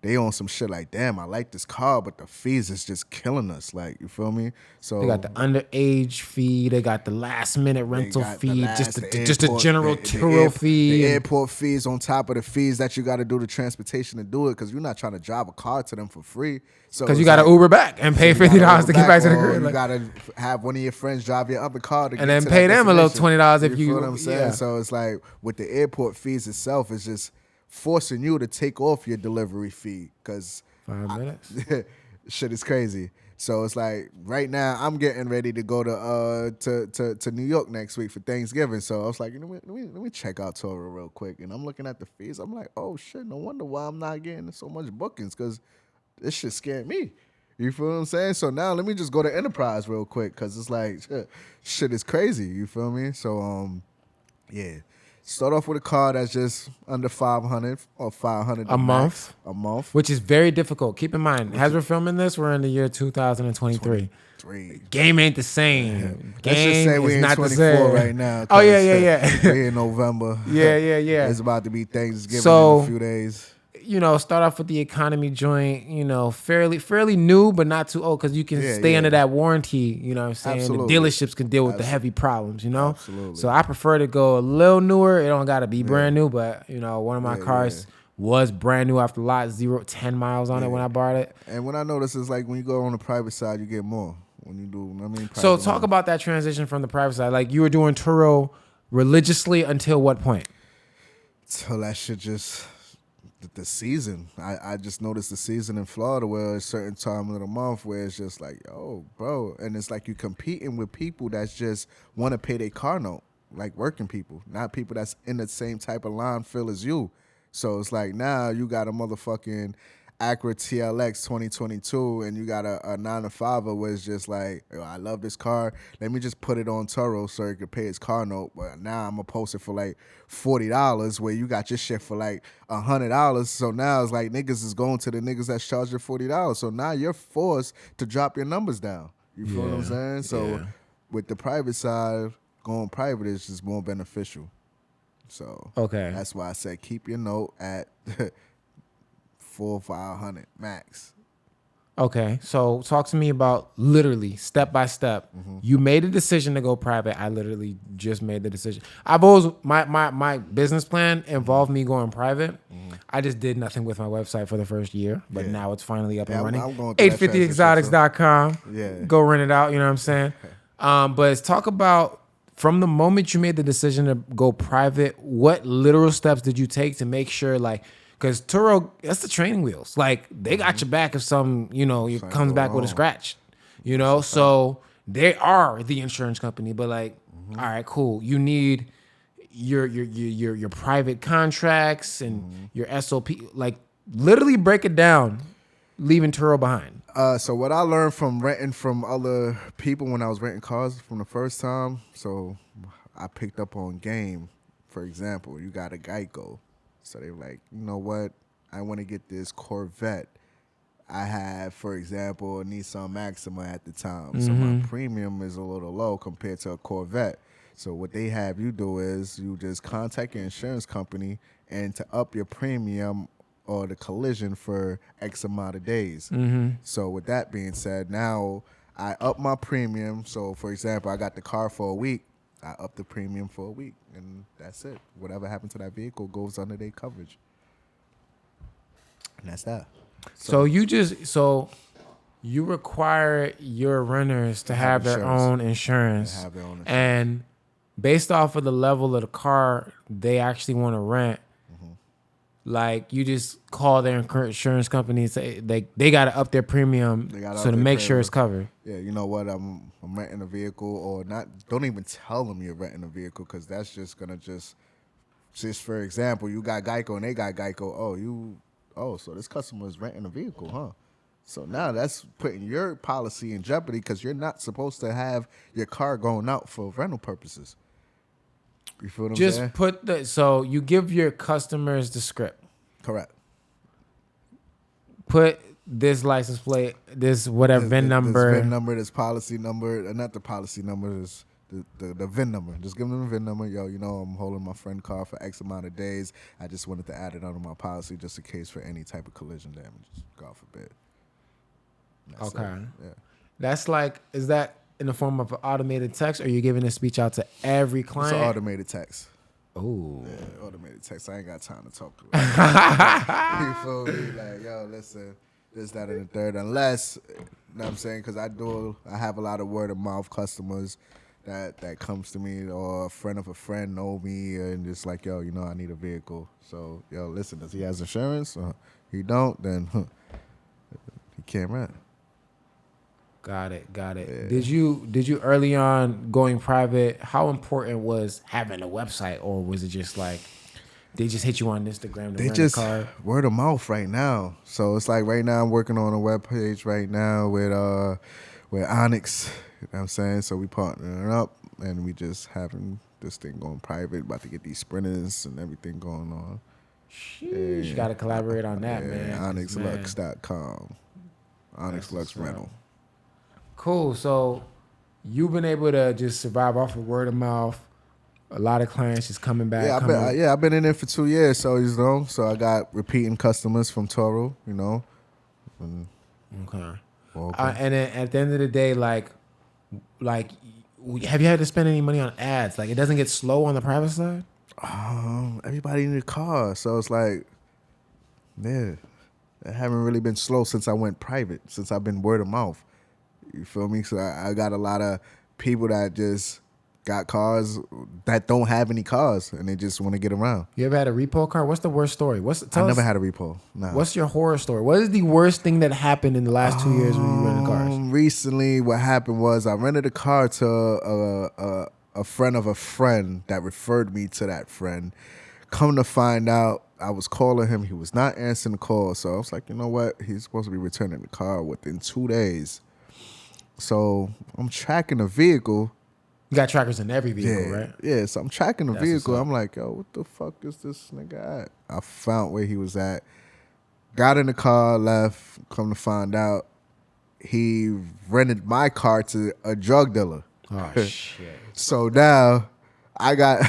they on some shit like, damn, I like this car, but the fees is just killing us. Like, you feel me? So they got the underage fee. They got the last minute rental fee. Just a general Turo fee. The airport fees on top of the fees that you got to do the transportation to do it, because you're not trying to drive a car to them for free. So because you got to Uber back and pay $50 to get back to the crib. You got to have one of your friends drive your other car to and get then to pay that them a little $20 if you you. Feel what I'm saying? Yeah. So it's like with the airport fees itself, it's just forcing you to take off your delivery fee because 5 minutes. Shit is crazy. So it's like right now I'm getting ready to go to New York next week for Thanksgiving. So I was like, let me check out Turo real quick. And I'm looking at the fees. I'm like, oh shit, no wonder why I'm not getting so much bookings, because this shit scared me. You feel what I'm saying? So now let me just go to Enterprise real quick, because it's like shit is crazy. You feel me? So yeah. Start off with a car that's just under 500 or 500 a month. A month. Which is very difficult. Keep in mind, as we're filming this, we're in the year 2023. Game ain't the same. Yeah. Game Let's just say we're in 24 right now. Oh, yeah. We're in November. Yeah. It's about to be Thanksgiving so, in a few days. You know, start off with the economy joint, you know, fairly new, but not too old, because you can stay under that warranty, you know what I'm saying? Absolutely. The dealerships can deal with the heavy problems, you know? Absolutely. So I prefer to go a little newer. It don't got to be brand new, but, you know, one of my cars was brand new after lot 10 miles on it when I bought it. And what I notice is, like, when you go on the private side, you get more. When you do, So talk about that transition from the private side. Like, you were doing Turo religiously until what point? Till that shit just... The season. I just noticed the season in Florida where a certain time of the month where it's just like, yo, bro. And it's like you competing with people that's just want to pay their car note, like working people, not people that's in the same type of line fill as you. So it's like now you got a motherfucking Acura TLX 2022 and you got a 9to5er where it's just like, yo, I love this car. Let me just put it on Turo so it can pay his car note. But now I'm going to post it for like $40 where you got your shit for like $100. So now it's like niggas is going to the niggas that's charging $40. So now you're forced to drop your numbers down. You feel what I'm saying? So with the private side, going private is just more beneficial. So Okay. that's why I said keep your note at 400-500 max. Okay, so talk to me about literally step by step. You made a decision to go private. I literally just made the decision. I've always my business plan involved me going private. I just did nothing with my website for the first year, but Yeah. now it's finally up and Yeah, running. I'm going through that transition, 850exotics.com. Yeah. Go rent it out. You know what I'm saying? But let's talk about from the moment you made the decision to go private. What literal steps did you take to make sure like? Because Turo, that's the training wheels. Like, they got your back if some, it comes back with a scratch. So they are the insurance company. But like, all right, cool. You need your private contracts and your SOP. Like, literally break it down, leaving Turo behind. So what I learned from renting from other people when I was renting cars from the first time, so I picked up on game. For example, you got a Geico. So they were like, you know what? I want to get this Corvette. I had, for example, a Nissan Maxima at the time. So my premium is a little low compared to a Corvette. So what they have you do is you just contact your insurance company and to up your premium or the collision for X amount of days. So with that being said, now I up my premium. So for example, I got the car for a week. I up the premium for a week, and that's it. Whatever happened to that vehicle goes under their coverage. And that's that. So you require your renters to have their insurance. own insurance. They have their own insurance. And based off of the level of the car they actually want to rent, like you just call their insurance company and say they got to up their premium so to make sure it's covered. Yeah, you know what? I'm renting a vehicle, or not. Don't even tell them you're renting a vehicle, because that's just gonna just for example, you got Geico and they got Geico. So this customer is renting a vehicle, huh? So now that's putting your policy in jeopardy, because you're not supposed to have your car going out for rental purposes. You feel what I'm saying? So you give your customers the script. Correct. Put this license plate, this whatever VIN number. This VIN number, this policy number, not the policy number, this the VIN number. Just give them the VIN number. Yo, I'm holding my friend car for X amount of days. I just wanted to add it onto my policy just in case for any type of collision damage, God forbid. Okay. Yeah. That's like, is that in the form of an automated text, or are you giving this speech out to every client? It's an automated text. Oh. Yeah, automated text. I ain't got time to talk to it. You feel me? Like, yo, listen, this, that, and the third. Unless, you know what I'm saying? Because I have a lot of word of mouth customers that comes to me, or a friend of a friend know me and just like, yo, I need a vehicle. So, yo, listen, does he has insurance? He don't, then he can't rent. Got it. Yeah. Did you early on going private, how important was having a website, or was it just like they just hit you on Instagram to rent a car? Word of mouth right now. So it's like right now I'm working on a web page right now with Onyx. You know what I'm saying? So we partnering up and we just having this thing going private, about to get these sprinters and everything going on. Sheesh, you got to collaborate on that, man. OnyxLux.com. Onyx Lux Rental. Cool. So you've been able to just survive off of word of mouth. A lot of clients just coming back. I've been in it for 2 years, so so I got repeating customers from Toro, And, okay. Okay. And then at the end of the day, like, have you had to spend any money on ads? Like, it doesn't get slow on the private side? Everybody need a car, so it's like, yeah, I haven't really been slow since I went private, since I've been word of mouth. You feel me? So I got a lot of people that just got cars that don't have any cars, and they just want to get around. You ever had a repo car? What's the worst story? I never had a repo. Nah. What's your horror story? What is the worst thing that happened in the last 2 years when you rented cars? Recently, what happened was I rented a car to a friend of a friend that referred me to that friend. Come to find out, I was calling him. He was not answering the call. So I was like, you know what? He's supposed to be returning the car within 2 days. So I'm tracking the vehicle. You got trackers in every vehicle, right? Yeah, so I'm tracking the That's vehicle. what's up. I'm like, yo, what the fuck is this nigga at? I found where he was at. Got in the car, left. Come to find out, he rented my car to a drug dealer. Oh, shit. So now I got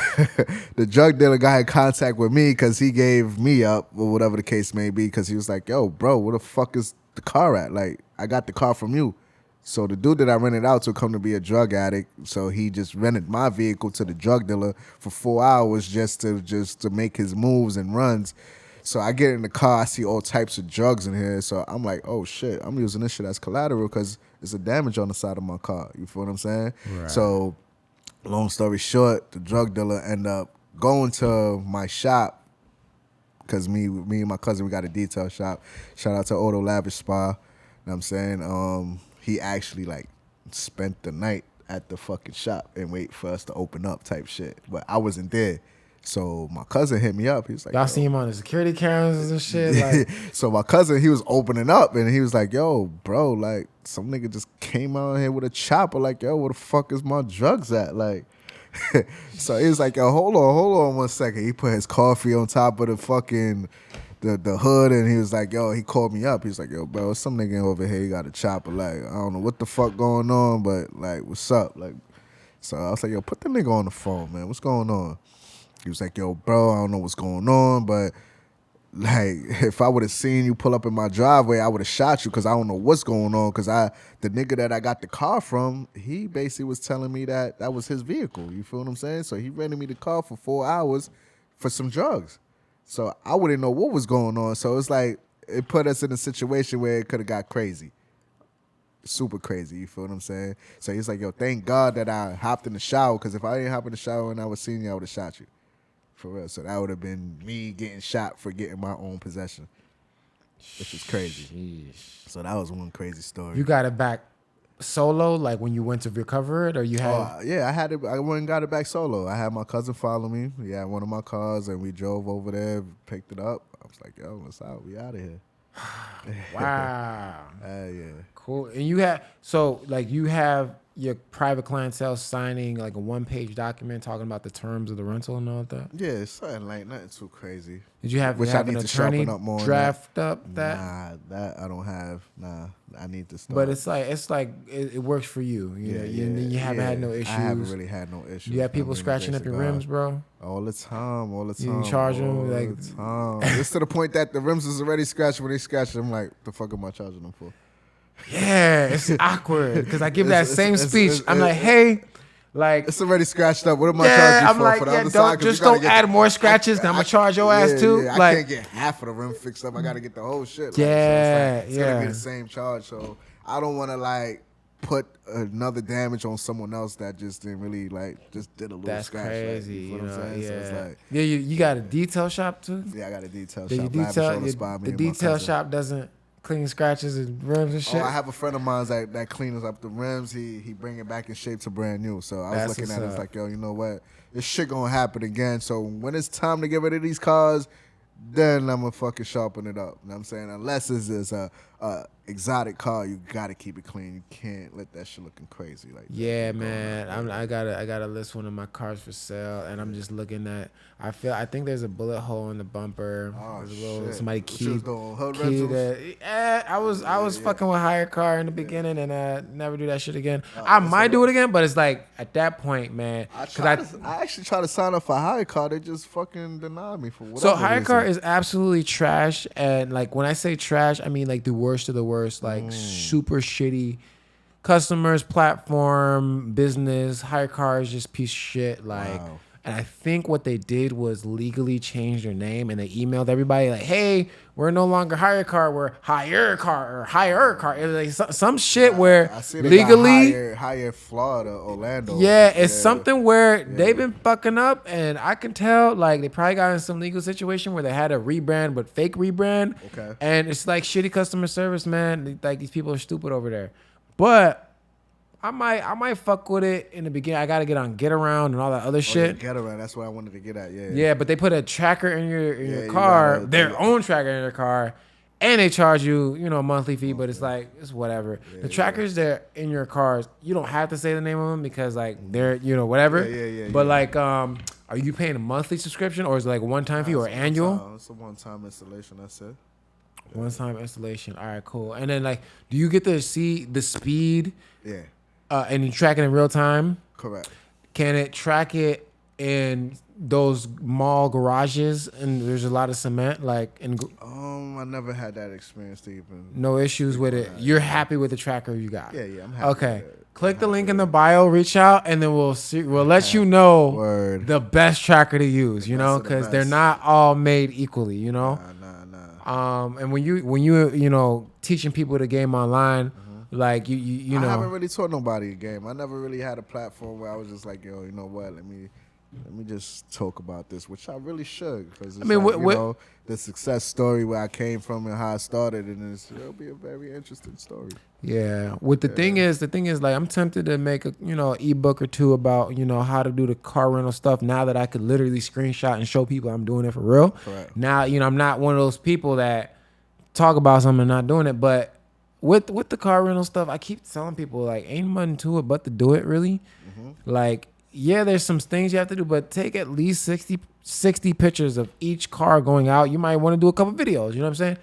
the drug dealer got in contact with me because he gave me up or whatever the case may be. Because he was like, "Yo, bro, where the fuck is the car at? Like, I got the car from you." So the dude that I rented out to come to be a drug addict. So he just rented my vehicle to the drug dealer for 4 hours just to make his moves and runs. So I get in the car, I see all types of drugs in here. So I'm like, oh shit, I'm using this shit as collateral because it's a damage on the side of my car. You feel what I'm saying? Right. So long story short, the drug dealer ended up going to my shop because me and my cousin, we got a detail shop. Shout out to Auto Lavish Spa. You know what I'm saying? He actually like spent the night at the fucking shop and wait for us to open up type shit. But I wasn't there. So my cousin hit me up. He was like, y'all see him on the security cameras and shit. Like, so my cousin, he was opening up and he was like, yo, bro, like some nigga just came out here with a chopper. Like, yo, where the fuck is my drugs at? Like, so he was like, yo, hold on 1 second. He put his coffee on top of the fucking the hood and he was like, yo, he called me up. He was like, yo, bro, some nigga over here, he got a chopper. Like, I don't know what the fuck going on, but like, what's up? Like, so I was like, yo, put the nigga on the phone, man. What's going on? He was like, yo, bro, I don't know what's going on, but like, if I would have seen you pull up in my driveway, I would have shot you because I don't know what's going on. Because the nigga that I got the car from, he basically was telling me that was his vehicle. You feel what I'm saying? So he rented me the car for 4 hours for some drugs. So I wouldn't know what was going on. So it's like, it put us in a situation where it could have got crazy. Super crazy, you feel what I'm saying? So he's like, yo, thank God that I hopped in the shower because if I didn't hop in the shower and I was seeing you, I would have shot you. For real. So that would have been me getting shot for getting my own possession, which is crazy. Jeez. So that was one crazy story. you got it back solo, like when you went to recover it, or you had? Yeah, I had it. I went and got it back solo. I had my cousin follow me. He had one of my cars, and we drove over there, picked it up. I was like, yo, what's out? We out of here. Wow. Yeah. Cool. And you have you have your private clientele signing like a 1-page document talking about the terms of the rental and all that? Yeah, it's something like nothing too crazy. Did you have, Which have I an need to attorney sharpen up more on draft up that? Nah, that I don't have. Nah, I need to start. But it's like it works for you. You haven't had no issues. I haven't really had no issues. You have people scratching up your rims, bro? All the time. You charge them like all the time. It's to the point that the rims is already scratched. When they scratch, I'm like, the fuck am I charging them for? Yeah, it's awkward because I give that same speech. I'm like, hey, like it's already scratched up. What am I charging I'm for? like, For the yeah, other side? don't add more scratches. I'm gonna charge your ass too. Yeah, like, I can't get half of the rim fixed up. I gotta get the whole shit. Like, yeah, so it's gonna be the same charge. So I don't want to like put another damage on someone else that just didn't really like just did a little that's scratch. crazy. Like, you know You what I'm know, saying? yeah. So it's like, Yeah, you got a detail shop too. yeah, I got a detail The shop. the detail shop doesn't clean scratches and rims and shit. Oh, I have a friend of mine that cleans up the rims. He bring it back in shape to brand new. So I was That's looking at it, what's it's up. like, yo, you know what? This shit gonna happen again. So when it's time to get rid of these cars, then I'm gonna fucking sharpen it up. You know what I'm saying? Unless it's a exotic car, you gotta keep it clean. You can't let that shit looking crazy like that. Yeah, man. I gotta list one of my cars for sale, and I'm just looking at. I think there's a bullet hole in the bumper. Oh, There's a little shit. somebody What you was keyed. doing, hood Keyed rentals? I was fucking with hire car in the beginning, and never do that shit again. I might do it again, but it's like at that point, man. I Because actually tried to sign up for hire car. They just fucking denied me for whatever so hire reason. car is absolutely trash, and like when I say trash, I mean like the worst of the worst, like super shitty customers, platform, business. Hire car is just piece of shit. Like, Wow. and I think what they did was legally change their name, and they emailed everybody like, "Hey, we're no longer hire car, we're hire car or hire car." It was like some shit where I see they legally. got higher Florida, Orlando. Yeah, it's something where they've been fucking up, and I can tell like they probably got in some legal situation where they had a rebrand, but fake rebrand. Okay. And it's like shitty customer service, man. Like these people are stupid over there. But I might fuck with it in the beginning. I gotta get on Get Around and all that other shit. Get around. That's what I wanted to get at. Yeah. Yeah, but they put a tracker in your you car, gotta- their own tracker in your car, and they charge you, a monthly fee. But it's like it's whatever. The trackers that in your cars, you don't have to say the name of them because like they're whatever. Yeah. But like, are you paying a monthly subscription or is it like a one-time fee or annual? It's a one-time installation. That's it. One-time installation. All right, cool. And then like, do you get to see the speed? Yeah. And you track it in real time? Correct. Can it track it in those mall garages and there's a lot of cement, like, and I never had that experience to even. no issues with it. You're happy with the tracker you got? Yeah, I'm happy. Okay. With it. Click the link in the bio, reach out, and then we'll let you know Word. the best tracker to use, you know, best of the because they're best. not all made equally, you know. Nah. And when you teaching people the game online, like you know, I haven't really taught nobody a game. I never really had a platform where I was just like, yo, you know what? Let me just talk about this, which I really should, because I mean, like, the success story where I came from and how I started, and it'll be a very interesting story. Yeah. The thing is, like, I'm tempted to make a ebook or two about how to do the car rental stuff. Now that I could literally screenshot and show people I'm doing it for real. Correct. Now I'm not one of those people that talk about something and not doing it. But with the car rental stuff, I keep telling people, like, ain't nothing to it but to do it. Really, like, yeah, there's some things you have to do, but take at least 60 pictures of each car going out. You might want to do a couple videos. You know what I'm saying?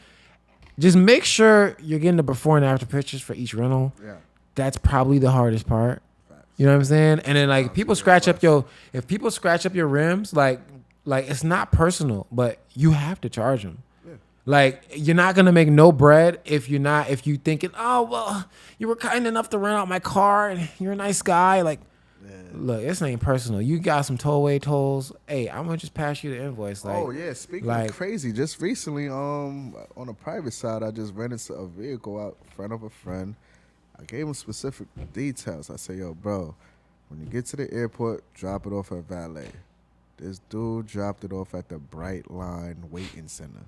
Just make sure you're getting the before and after pictures for each rental. Yeah. That's probably the hardest part. Facts. You know what I'm saying? And then, like, if people scratch up your rims, like it's not personal, but you have to charge them. Yeah. Like, you're not gonna make no bread if you thinking, oh well, you were kind enough to rent out my car and you're a nice guy. Like, look, this ain't personal. You got some tollway tolls. Hey, I'm gonna just pass you the invoice. Like, oh yeah, speaking of crazy, just recently, on a private side, I just rented a vehicle out in front of a friend. I gave him specific details. I say, yo, bro, when you get to the airport, drop it off at valet. This dude dropped it off at the Bright Line Waiting Center.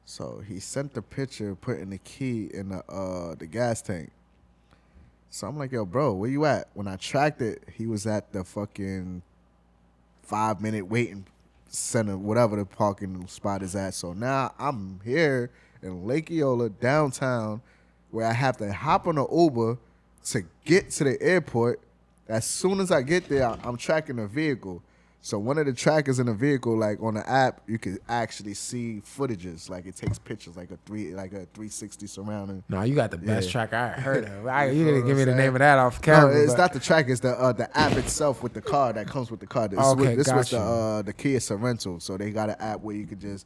So he sent the picture, putting the key in the gas tank. So I'm like, yo, bro, where you at? When I tracked it, he was at the fucking 5-minute waiting center, whatever the parking spot is at. So now I'm here in Lake Eola, downtown, where I have to hop on an Uber to get to the airport. As soon as I get there, I'm tracking the vehicle. So one of the trackers in the vehicle, like on the app, you can actually see footages. Like, it takes pictures, like a 360 surrounding. No, you got the best tracker I heard of. You didn't give me the name of that off camera. No, it's not the tracker. It's the app itself with the car that comes with the car. This was the Kia Sorento. So they got an app where you could just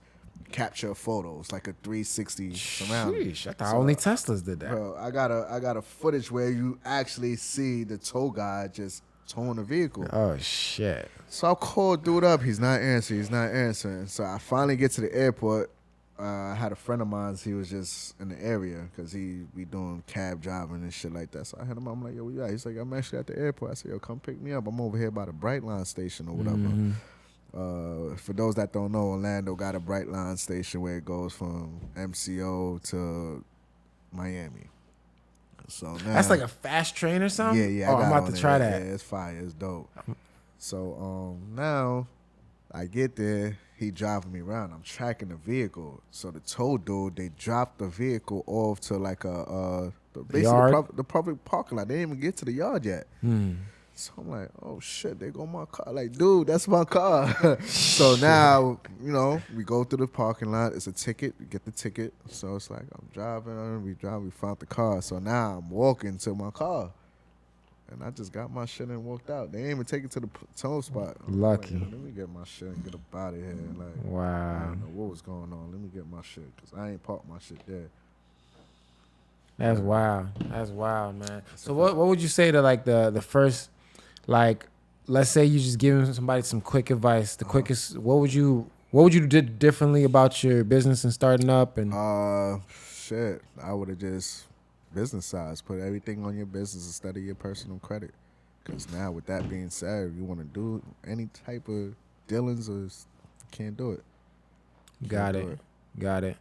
capture photos, like a 360 surrounding. Sheesh, I thought only Teslas did that. Bro, I got a footage where you actually see the tow guy just towing the vehicle. Oh shit. So I called dude up. He's not answering. So I finally get to the airport. I had a friend of mine. He was just in the area because he be doing cab driving and shit like that. So I hit him up. I'm like, yo, where you at? He's like, I'm actually at the airport. I said, yo, come pick me up. I'm over here by the Bright Line station or whatever. For those that don't know, Orlando got a Bright Line station where it goes from MCO to Miami. So now, that's like a fast train or something? Yeah. Oh, I'm about to try that. Yeah, it's fire. It's dope. So now I get there. He driving me around. I'm tracking the vehicle. So the tow dude, they dropped the vehicle off to like the public parking lot. They didn't even get to the yard yet. So I'm like, oh shit, they go my car. Like, dude, that's my car. So now, we go through the parking lot. It's a ticket. We get the ticket. So it's like, I'm driving. We found the car. So now I'm walking to my car. And I just got my shit and walked out. They ain't even take it to the tow spot. Lucky. Like, let me get my shit and get up out of here. Like, wow. I don't know what was going on. Let me get my shit because I ain't parked my shit there. That's wild. That's wild, man. So what would you say to like the first, like, let's say you just giving somebody some quick advice, the quickest, what would you do differently about your business and starting up? And shit, I would have just business size, put everything on your business instead of your personal credit. Because now with that being said, if you want to do any type of dealings, you can't do it. Got it.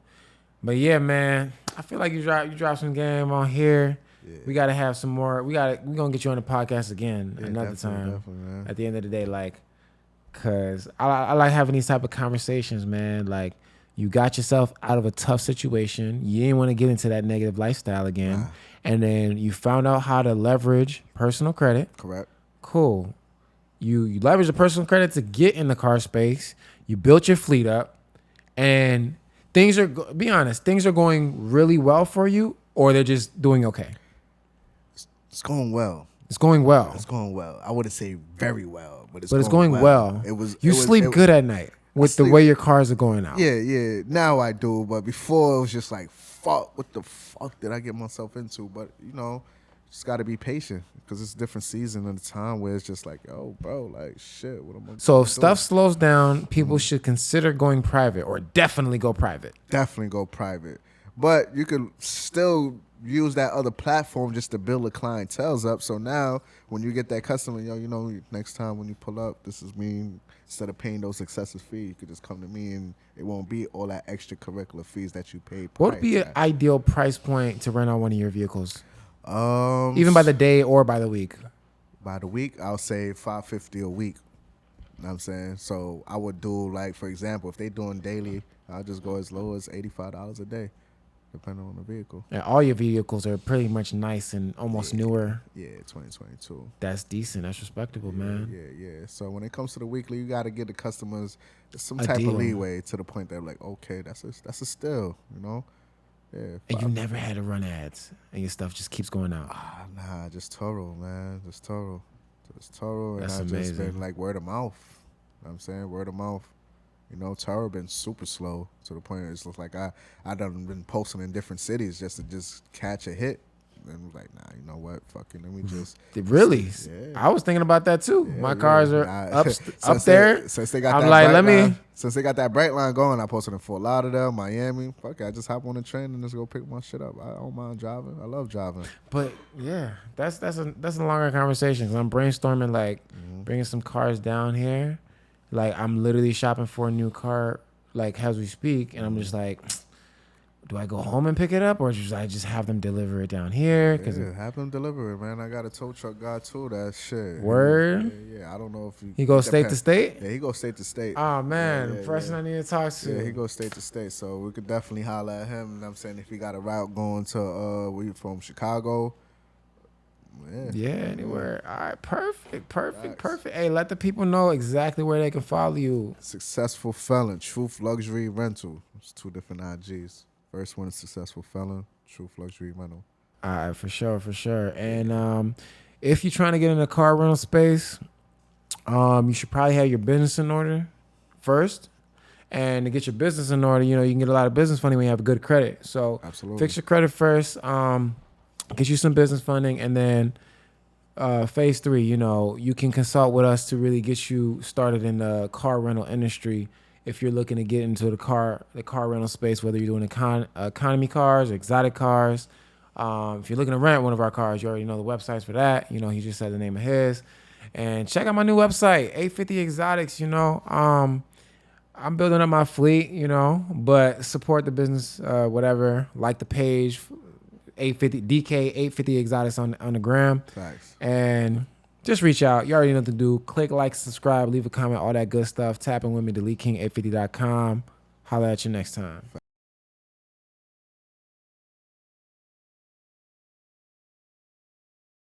But yeah, man, I feel like you drop some game on here. Yeah. We gotta have some more. We're gonna get you on the podcast again another time. Definitely, at the end of the day, like, cause I like having these type of conversations, man. Like, you got yourself out of a tough situation. You didn't want to get into that negative lifestyle again. And then you found out how to leverage personal credit. Correct. Cool. You leverage the personal credit to get in the car space. You built your fleet up. And things are going really well for you, or they're just doing okay? It's going well. It's going well. I wouldn't say very well, but it's going well. You sleep good at night with the way your cars are going out. Yeah. Now I do, but before it was just like, fuck, what the fuck did I get myself into? But just got to be patient because it's a different season and the time where it's just like, yo, bro, like shit. What am I? So if stuff slows down, people should consider going private or definitely go private. Definitely go private, but you could still use that other platform just to build a clientele up. So now when you get that customer, next time when you pull up, this is me. Instead of paying those excessive fees, you could just come to me and it won't be all that extracurricular fees that you paid. What would be an ideal price point to rent out one of your vehicles? Even by the day or by the week? By the week, I'll say $550 a week. You know what I'm saying? So I would do, like, for example, if they're doing daily, I'll just go as low as $85 a day, depending on the vehicle. And all your vehicles are pretty much nice and almost newer. Yeah, 2022. That's decent. That's respectable, man. Yeah. So when it comes to the weekly, you got to give the customers some A type deal. of leeway to the point that, like, okay, that's a steal, Yeah. And you never had to run ads, and your stuff just keeps going out. Nah, just Toro, man. Just Toro. That's and I've just amazing. been like word of mouth. You know what I'm saying? Word of mouth. Toro been super slow to the point it's like I done been posting in different cities just to catch a hit. And I'm like, nah, you know what? Fucking let me just Really? Yeah. I was thinking about that too. My cars are up Since there. Since they got I'm that like, bright let me. line, since they got that bright line going, I posted in Fort Lauderdale, Miami. Fuck it, I just hop on the train and just go pick my shit up. I don't mind driving. I love driving. But yeah, that's a longer conversation because I'm brainstorming like bringing some cars down here. Like I'm literally shopping for a new car like as we speak, and I'm just like, do I go home and pick it up or should I just have them deliver it down here? Yeah, have them deliver it, man. I got a tow truck guy too. That shit. Word? Yeah. I don't know if He goes state to state? Yeah, he goes state to state. Oh man, Yeah, person I need to talk to. Yeah, he goes state to state. So we could definitely holler at him. You know what I'm saying? If he got a route going to we from Chicago. Yeah, anywhere. All right, perfect. Hey, let the people know exactly where they can follow you. Successful Felon, Truth Luxury Rental. It's 2 different IGs. First one is Successful Felon, Truth Luxury Rental. All right, for sure. And if you're trying to get in the car rental space, you should probably have your business in order first. And to get your business in order, you can get a lot of business funding when you have good credit. So Absolutely. Fix your credit first. Get you some business funding, and then phase 3, you can consult with us to really get you started in the car rental industry. If you're looking to get into the car rental space, whether you're doing economy cars or exotic cars, if you're looking to rent one of our cars, you already know the websites for that. He just said the name of his. And check out my new website, 850 Exotics. I'm building up my fleet, but support the business, whatever. Like the page, 850 DK 850 Exotics on the gram. Thanks. And just reach out. You already know what to do. Click like, subscribe, leave a comment, all that good stuff. Tap in with me, DeleteKing850.com. Holla at you next time.